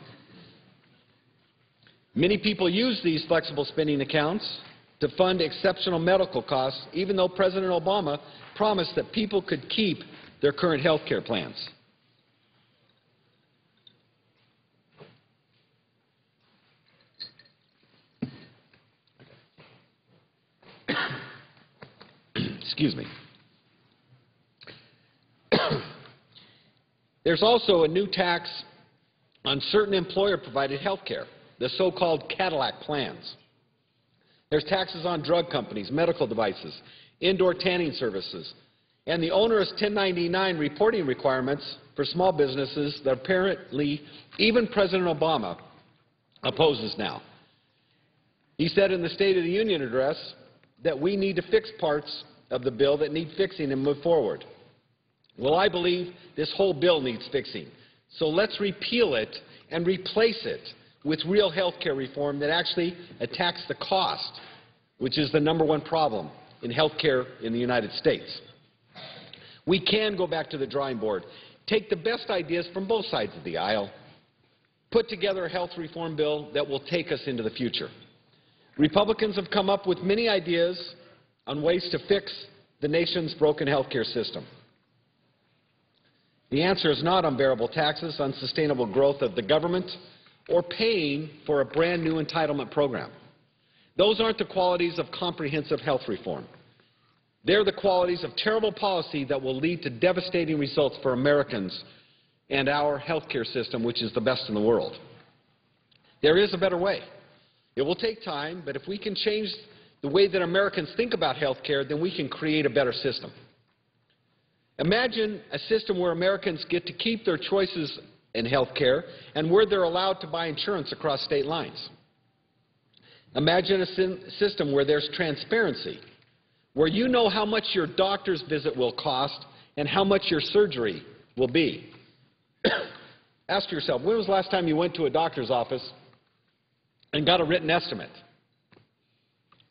Many people use these flexible spending accounts to fund exceptional medical costs, even though President Obama promised that people could keep their current health care plans. Excuse me. There's also a new tax on certain employer-provided health care, the so-called Cadillac plans. There's taxes on drug companies, medical devices, indoor tanning services, and the onerous 1099 reporting requirements for small businesses that apparently even President Obama opposes now. He said in the State of the Union address that we need to fix parts of the bill that need fixing and move forward. Well, I believe this whole bill needs fixing. So let's repeal it and replace it with real health care reform that actually attacks the cost, which is the #1 problem in health care in the United States. We can go back to the drawing board, take the best ideas from both sides of the aisle, put together a health reform bill that will take us into the future. Republicans have come up with many ideas on ways to fix the nation's broken health care system. The answer is not unbearable taxes, unsustainable growth of the government, or paying for a brand-new entitlement program. Those aren't the qualities of comprehensive health reform. They're the qualities of terrible policy that will lead to devastating results for Americans and our health care system, which is the best in the world. There is a better way. It will take time, but if we can change the way that Americans think about health care, then we can create a better system. Imagine a system where Americans get to keep their choices in health care and where they're allowed to buy insurance across state lines. Imagine a system where there's transparency, where you know how much your doctor's visit will cost and how much your surgery will be. Ask yourself, when was the last time you went to a doctor's office and got a written estimate?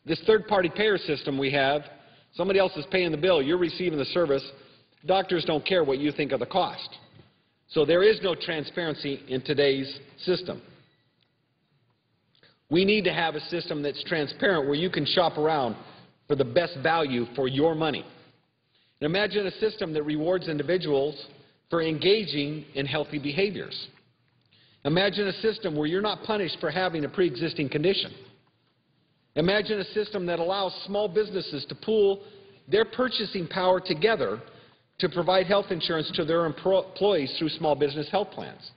This third-party payer system we have, somebody else is paying the bill, you're receiving the service, doctors don't care what you think of the cost. So there is no transparency in today's system. We need to have a system that's transparent where you can shop around for the best value for your money. And imagine a system that rewards individuals for engaging in healthy behaviors. Imagine a system where you're not punished for having a pre-existing condition. Imagine a system that allows small businesses to pool their purchasing power together to provide health insurance to their employees through small business health plans.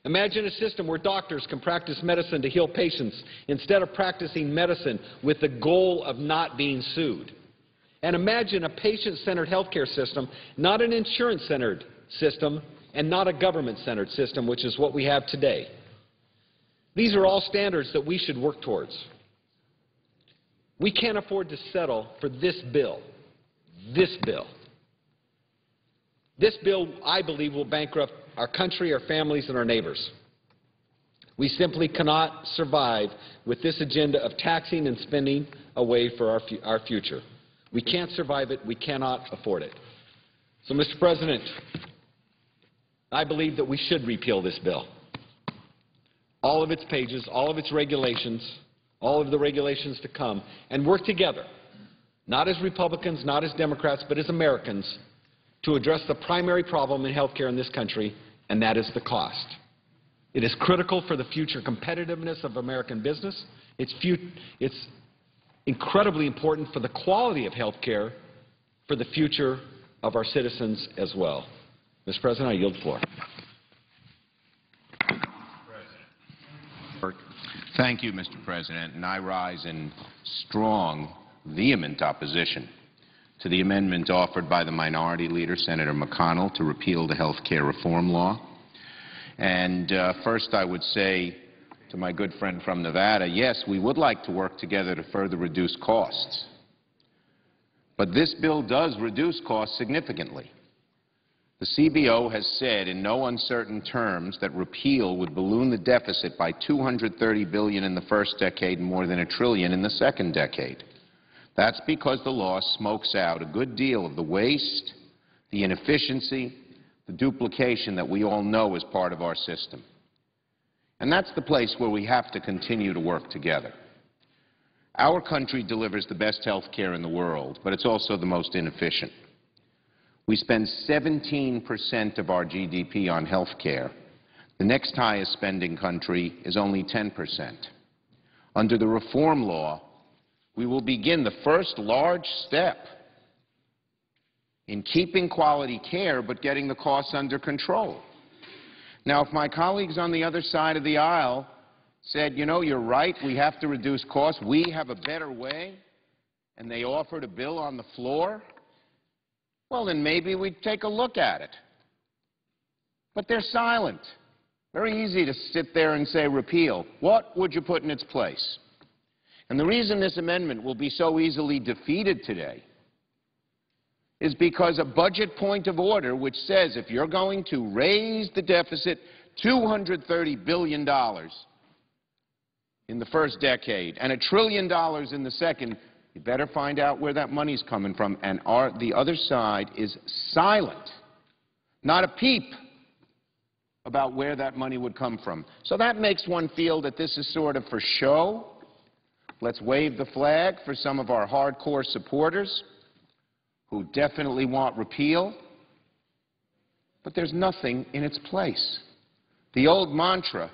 Imagine a system where doctors can practice medicine to heal patients instead of practicing medicine with the goal of not being sued. And imagine a patient-centered healthcare system, not an insurance-centered system, and not a government-centered system, which is what we have today. These are all standards that we should work towards. We can't afford to settle for this bill. This bill. This bill, I believe, will bankrupt our country, our families, and our neighbors. We simply cannot survive with this agenda of taxing and spending away for our future. We can't survive it. We cannot afford it. So, Mr. President, I believe that we should repeal this bill. All of its pages, all of its regulations, all of the regulations to come, and work together, not as Republicans, not as Democrats, but as Americans, to address the primary problem in health care in this country, and that is the cost. It is critical for the future competitiveness of American business. It's incredibly important for the quality of health care for the future of our citizens as well. Mr. President, I yield the floor. Thank you, Mr. President, and I rise in strong, vehement opposition to the amendment offered by the Minority Leader, Senator McConnell, to repeal the health care reform law. And first I would say to my good friend from Nevada, yes, we would like to work together to further reduce costs. But this bill does reduce costs significantly. The CBO has said in no uncertain terms that repeal would balloon the deficit by $230 billion in the first decade and more than $1 trillion in the second decade. That's because the law smokes out a good deal of the waste, the inefficiency, the duplication that we all know is part of our system. And that's the place where we have to continue to work together. Our country delivers the best health care in the world, but it's also the most inefficient. We spend 17% of our GDP on health care. The next highest spending country is only 10%. Under the reform law, we will begin the first large step in keeping quality care but getting the costs under control. Now, if my colleagues on the other side of the aisle said, you know, you're right, we have to reduce costs, we have a better way, and they offered a bill on the floor, well, then maybe we'd take a look at it. But they're silent. Very easy to sit there and say repeal. What would you put in its place? And the reason this amendment will be so easily defeated today is because a budget point of order which says if you're going to raise the deficit $230 billion in the first decade and $1 trillion in the second, you better find out where that money's coming from. And the other side is silent, not a peep about where that money would come from. So that makes one feel that this is sort of for show. Let's wave the flag for some of our hardcore supporters who definitely want repeal. But there's nothing in its place. The old mantra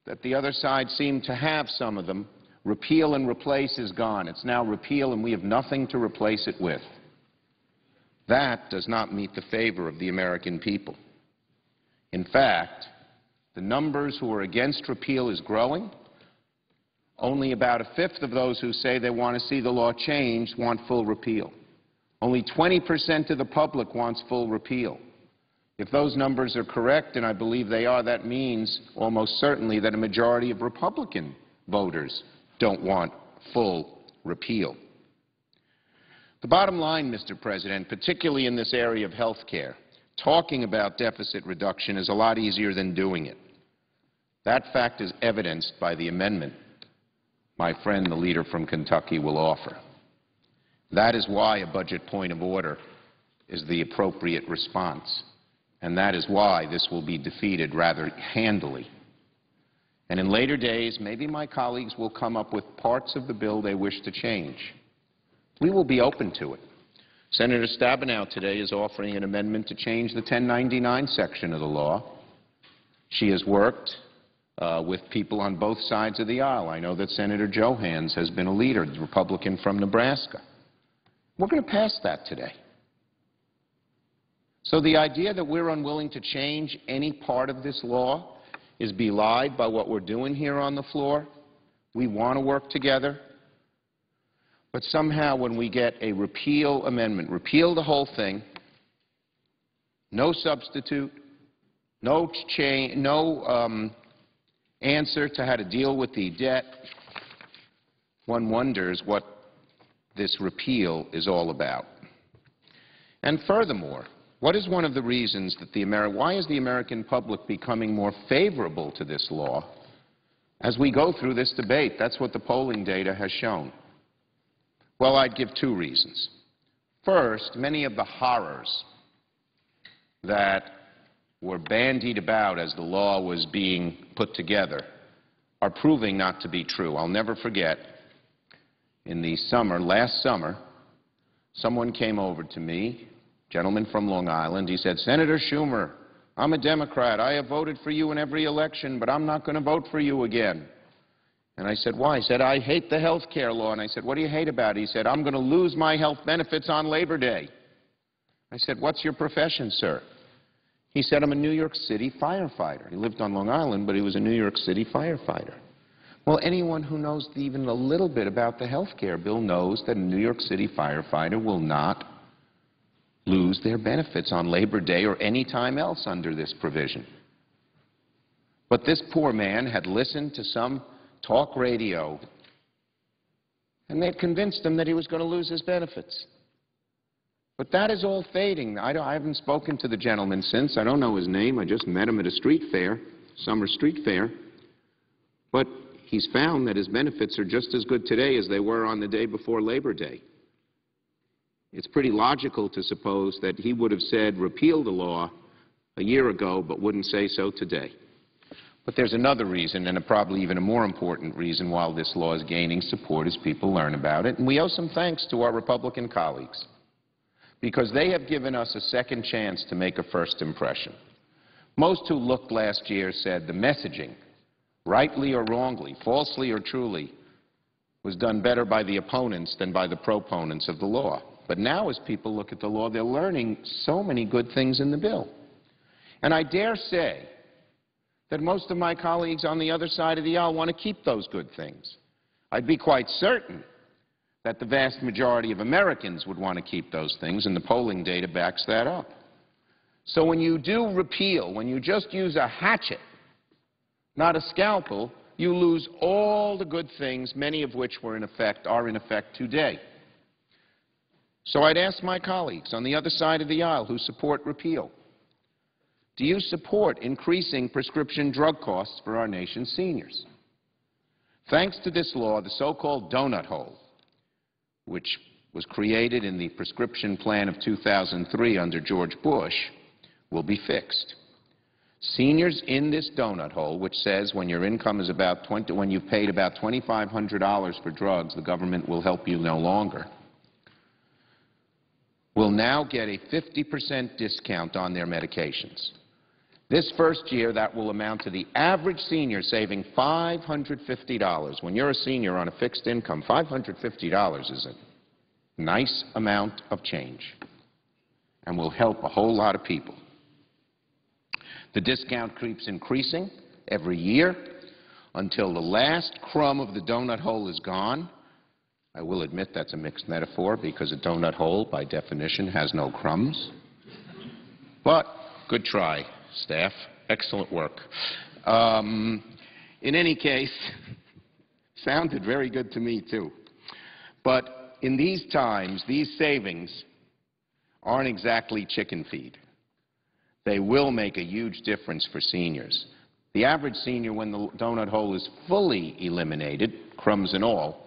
that the other side seemed to have, some of them, repeal and replace, is gone. It's now repeal and we have nothing to replace it with. That does not meet the favor of the American people. In fact, the numbers who are against repeal is growing. Only about 1/5 of those who say they want to see the law changed want full repeal. Only 20% of the public wants full repeal. If those numbers are correct, and I believe they are, that means almost certainly that a majority of Republican voters don't want full repeal. The bottom line, Mr. President, particularly in this area of health care, talking about deficit reduction is a lot easier than doing it. That fact is evidenced by the amendment my friend, the leader from Kentucky, will offer. That is why a budget point of order is the appropriate response, and that is why this will be defeated rather handily. And in later days, maybe my colleagues will come up with parts of the bill they wish to change. We will be open to it. Senator Stabenow today is offering an amendment to change the 1099 section of the law. She has worked with people on both sides of the aisle. I know that Senator Johans has been a leader, the Republican from Nebraska. We're going to pass that today. So the idea that we're unwilling to change any part of this law is belied by what we're doing here on the floor. We want to work together. But somehow when we get a repeal amendment, repeal the whole thing, no substitute, no answer to how to deal with the debt, one wonders what this repeal is all about. And furthermore, what is one of the reasons that why is the American public becoming more favorable to this law as we go through this debate? That's what the polling data has shown. Well, I'd give two reasons. First, many of the horrors that were bandied about as the law was being put together are proving not to be true. I'll never forget, in the summer, last summer, someone came over to me, a gentleman from Long Island. He said, "Senator Schumer, I'm a Democrat. I have voted for you in every election, but I'm not going to vote for you again." And I said, "Why?" He said, "I hate the health care law." And I said, "What do you hate about it?" He said, "I'm going to lose my health benefits on Labor Day." I said, "What's your profession, sir?" He said, "I'm a New York City firefighter." He lived on Long Island, but he was a New York City firefighter. Well, anyone who knows even a little bit about the health care bill knows that a New York City firefighter will not lose their benefits on Labor Day or any time else under this provision. But this poor man had listened to some talk radio, and they had convinced him that he was going to lose his benefits. But that is all fading. I haven't spoken to the gentleman since. I don't know his name. I just met him at a street fair, summer street fair. But he's found that his benefits are just as good today as they were on the day before Labor Day. It's pretty logical to suppose that he would have said repeal the law a year ago but wouldn't say so today. But there's another reason, and probably even a more important reason, why this law is gaining support as people learn about it. And we owe some thanks to our Republican colleagues, because they have given us a second chance to make a first impression. Most who looked last year said the messaging, rightly or wrongly, falsely or truly, was done better by the opponents than by the proponents of the law. But now as people look at the law, they're learning so many good things in the bill. And I dare say that most of my colleagues on the other side of the aisle want to keep those good things. I'd be quite certain that the vast majority of Americans would want to keep those things, and the polling data backs that up. So when you do repeal, when you just use a hatchet, not a scalpel, you lose all the good things, many of which are in effect today. So I'd ask my colleagues on the other side of the aisle who support repeal, do you support increasing prescription drug costs for our nation's seniors? Thanks to this law, the so-called donut hole, which was created in the prescription plan of 2003 under George Bush, will be fixed. Seniors in this donut hole, which says when your income is about when you've paid about $2,500 for drugs, the government will help you no longer, will now get a 50% discount on their medications. This first year, that will amount to the average senior saving $550. When you're a senior on a fixed income, $550 is a nice amount of change and will help a whole lot of people. The discount keeps increasing every year until the last crumb of the donut hole is gone. I will admit that's a mixed metaphor because a donut hole, by definition, has no crumbs. But good try, staff. Excellent work. In any case, sounded very good to me, too. But in these times, these savings aren't exactly chicken feed. They will make a huge difference for seniors. The average senior, when the donut hole is fully eliminated, crumbs and all,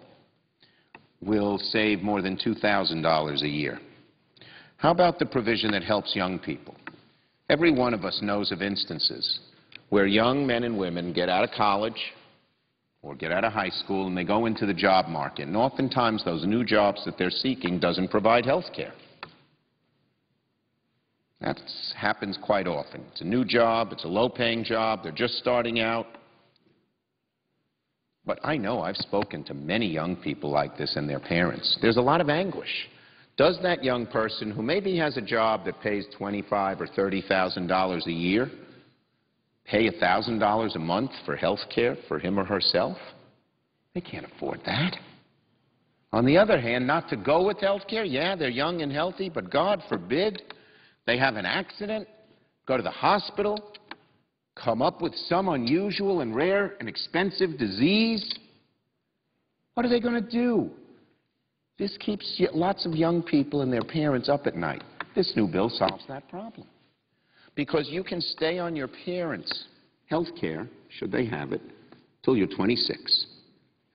will save more than $2,000 a year. How about the provision that helps young people? Every one of us knows of instances where young men and women get out of college or get out of high school and they go into the job market, and oftentimes those new jobs that they're seeking doesn't provide health care. That happens quite often. It's a new job, it's a low-paying job, they're just starting out. But I know I've spoken to many young people like this and their parents. There's a lot of anguish. Does that young person who maybe has a job that pays $25,000 or $30,000 a year, pay $1,000 a month for health care for him or herself? They can't afford that. On the other hand, not to go with health care, yeah, they're young and healthy, but God forbid they have an accident, go to the hospital, come up with some unusual and rare and expensive disease. What are they going to do? This keeps lots of young people and their parents up at night. This new bill solves that problem. Because you can stay on your parents' health care, should they have it, till you're 26.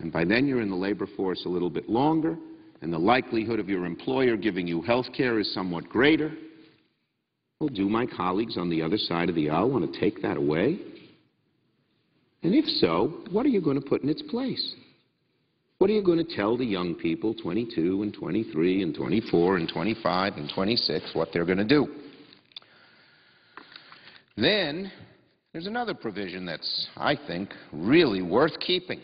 And by then you're in the labor force a little bit longer, and the likelihood of your employer giving you health care is somewhat greater. Well, do my colleagues on the other side of the aisle want to take that away? And if so, what are you going to put in its place? What are you going to tell the young people, 22 and 23 and 24 and 25 and 26, what they're going to do? Then there's another provision that's, I think, really worth keeping: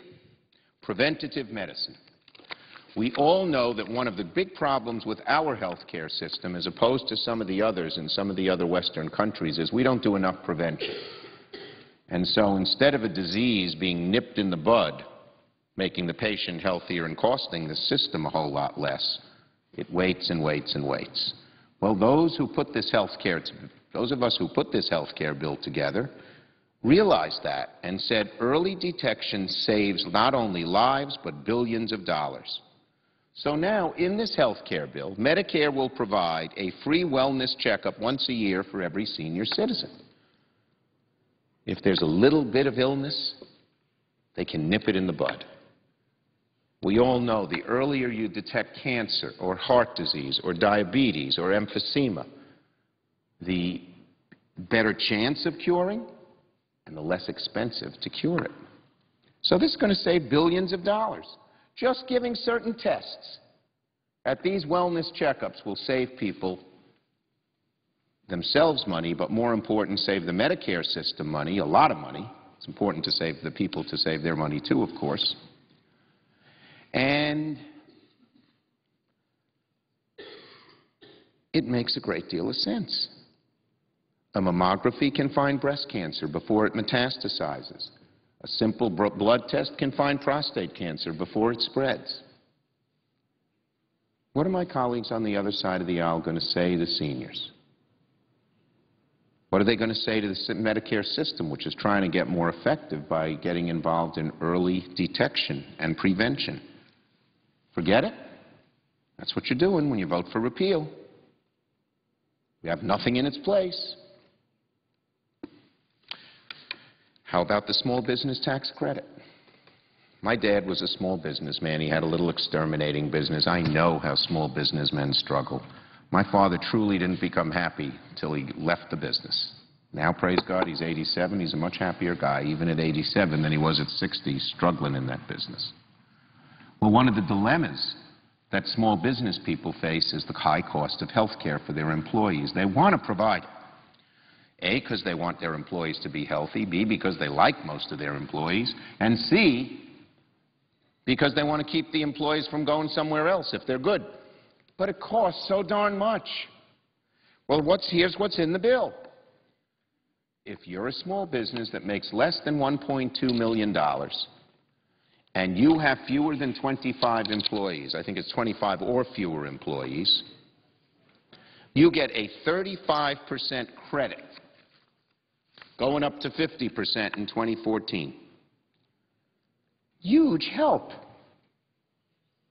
preventative medicine. We all know that one of the big problems with our health care system, as opposed to some of the others in some of the other Western countries, is we don't do enough prevention. And so instead of a disease being nipped in the bud, making the patient healthier and costing the system a whole lot less, it waits and waits and waits. Well, those of us who put this health care bill together realized that and said early detection saves not only lives but billions of dollars. So now, in this health care bill, Medicare will provide a free wellness checkup once a year for every senior citizen. If there's a little bit of illness, they can nip it in the bud. We all know the earlier you detect cancer or heart disease or diabetes or emphysema, the better chance of curing and the less expensive to cure it. So this is going to save billions of dollars. Just giving certain tests at these wellness checkups will save people themselves money, but more important, save the Medicare system money, a lot of money. It's important to save the people to save their money too, of course. And it makes a great deal of sense. A mammography can find breast cancer before it metastasizes. A simple blood test can find prostate cancer before it spreads. What are my colleagues on the other side of the aisle going to say to seniors? What are they going to say to the Medicare system, which is trying to get more effective by getting involved in early detection and prevention? Forget it? That's what you're doing when you vote for repeal. We have nothing in its place. How about the small business tax credit? My dad was a small businessman. He had a little exterminating business. I know how small businessmen struggle. My father truly didn't become happy till he left the business. Now, praise God, he's 87. He's a much happier guy, even at 87, than he was at 60, struggling in that business. Well, one of the dilemmas that small business people face is the high cost of health care for their employees. They want to provide it. A, because they want their employees to be healthy. B, because they like most of their employees. And C, because they want to keep the employees from going somewhere else if they're good. But it costs so darn much. Well, here's what's in the bill. If you're a small business that makes less than $1.2 million and you have fewer than 25 employees, I think it's 25 or fewer employees, you get a 35% credit, going up to 50% in 2014. Huge help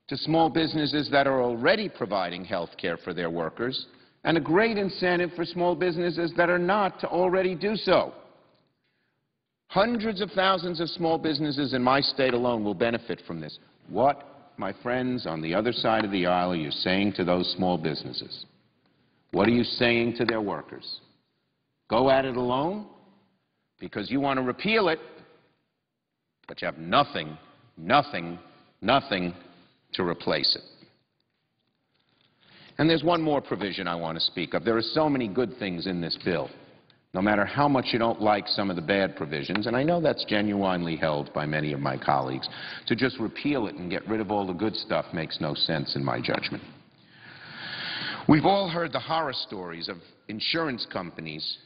to small businesses that are already providing health care for their workers, and a great incentive for small businesses that are not to already do so. Hundreds of thousands of small businesses in my state alone will benefit from this. What, my friends on the other side of the aisle, are you saying to those small businesses? What are you saying to their workers? Go at it alone because you want to repeal it, but you have nothing to replace it. And there's one more provision I want to speak of. There are so many good things in this bill, no matter how much you don't like some of the bad provisions, and I know that's genuinely held by many of my colleagues. To just repeal it and get rid of all the good stuff makes no sense in my judgment. We've all heard the horror stories of insurance companies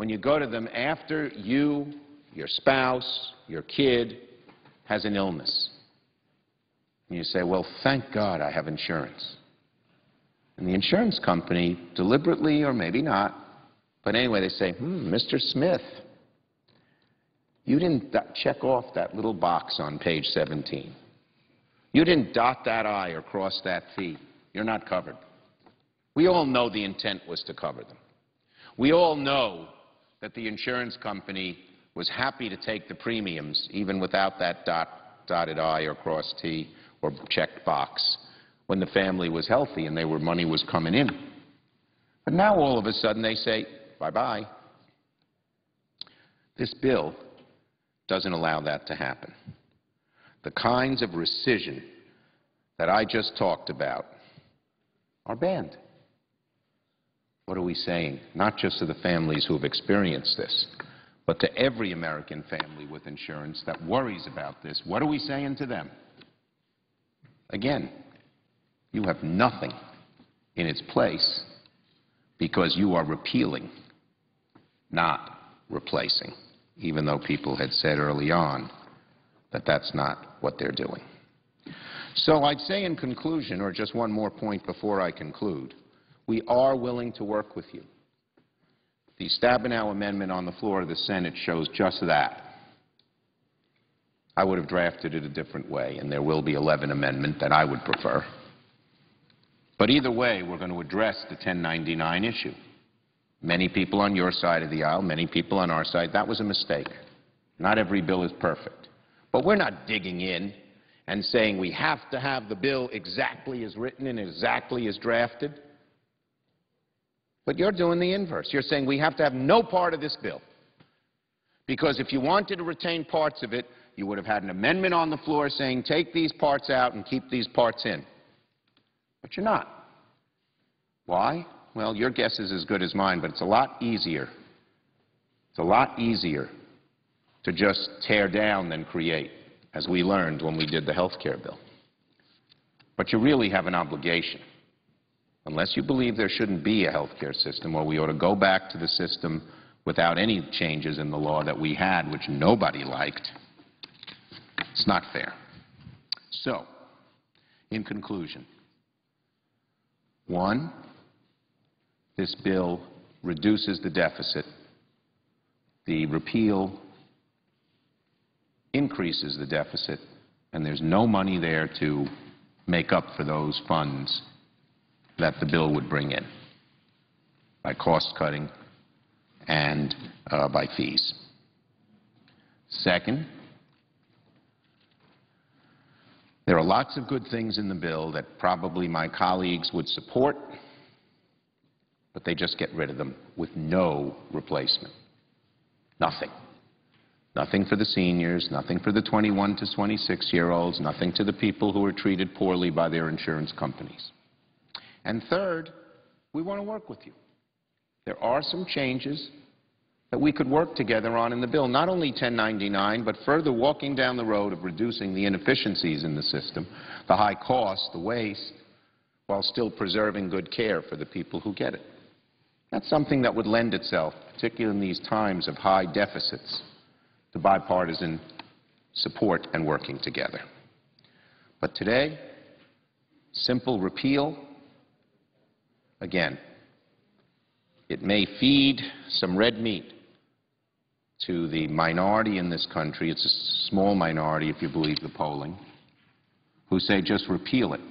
when you go to them after you, your spouse, your kid has an illness. And you say, well, thank God I have insurance. And the insurance company, deliberately or maybe not, but anyway, they say, Mr. Smith, you didn't check off that little box on page 17. You didn't dot that I or cross that T. You're not covered. We all know the intent was to cover them. We all know that the insurance company was happy to take the premiums even without that dotted I or crossed T or checked box when the family was healthy and money was coming in. But now all of a sudden they say, bye-bye. This bill doesn't allow that to happen. The kinds of rescission that I just talked about are banned. What are we saying? Not just to the families who have experienced this, but to every American family with insurance that worries about this. What are we saying to them? Again, you have nothing in its place because you are repealing, not replacing, even though people had said early on that that's not what they're doing. So I'd say in conclusion, or just one more point before I conclude, we are willing to work with you. The Stabenow amendment on the floor of the Senate shows just that. I would have drafted it a different way, and there will be 11 amendment that I would prefer. But either way, we're going to address the 1099 issue. Many people on your side of the aisle, many people on our side, that was a mistake. Not every bill is perfect. But we're not digging in and saying we have to have the bill exactly as written and exactly as drafted. But you're doing the inverse. You're saying we have to have no part of this bill. Because if you wanted to retain parts of it, you would have had an amendment on the floor saying take these parts out and keep these parts in. But you're not. Why? Well, your guess is as good as mine, but it's a lot easier. It's a lot easier to just tear down than create, as we learned when we did the health care bill. But you really have an obligation. Unless you believe there shouldn't be a health care system, or we ought to go back to the system without any changes in the law that we had, which nobody liked, it's not fair. So, in conclusion, one, this bill reduces the deficit. The repeal increases the deficit, and there's no money there to make up for those funds that the bill would bring in by cost cutting and by fees. Second, there are lots of good things in the bill that probably my colleagues would support, but they just get rid of them with no replacement. Nothing. Nothing for the seniors, nothing for the 21 to 26-year-olds, nothing to the people who are treated poorly by their insurance companies. And third, we want to work with you. There are some changes that we could work together on in the bill, not only 1099, but further walking down the road of reducing the inefficiencies in the system, the high cost, the waste, while still preserving good care for the people who get it. That's something that would lend itself, particularly in these times of high deficits, to bipartisan support and working together. But today, simple repeal, again, it may feed some red meat to the minority in this country. It's a small minority, if you believe the polling, who say just repeal it.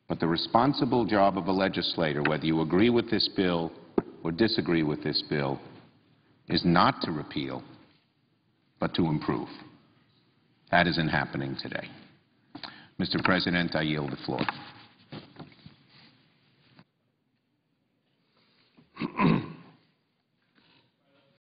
But the responsible job of a legislator, whether you agree with this bill or disagree with this bill, is not to repeal, but to improve. That isn't happening today. Mr. President, I yield the floor.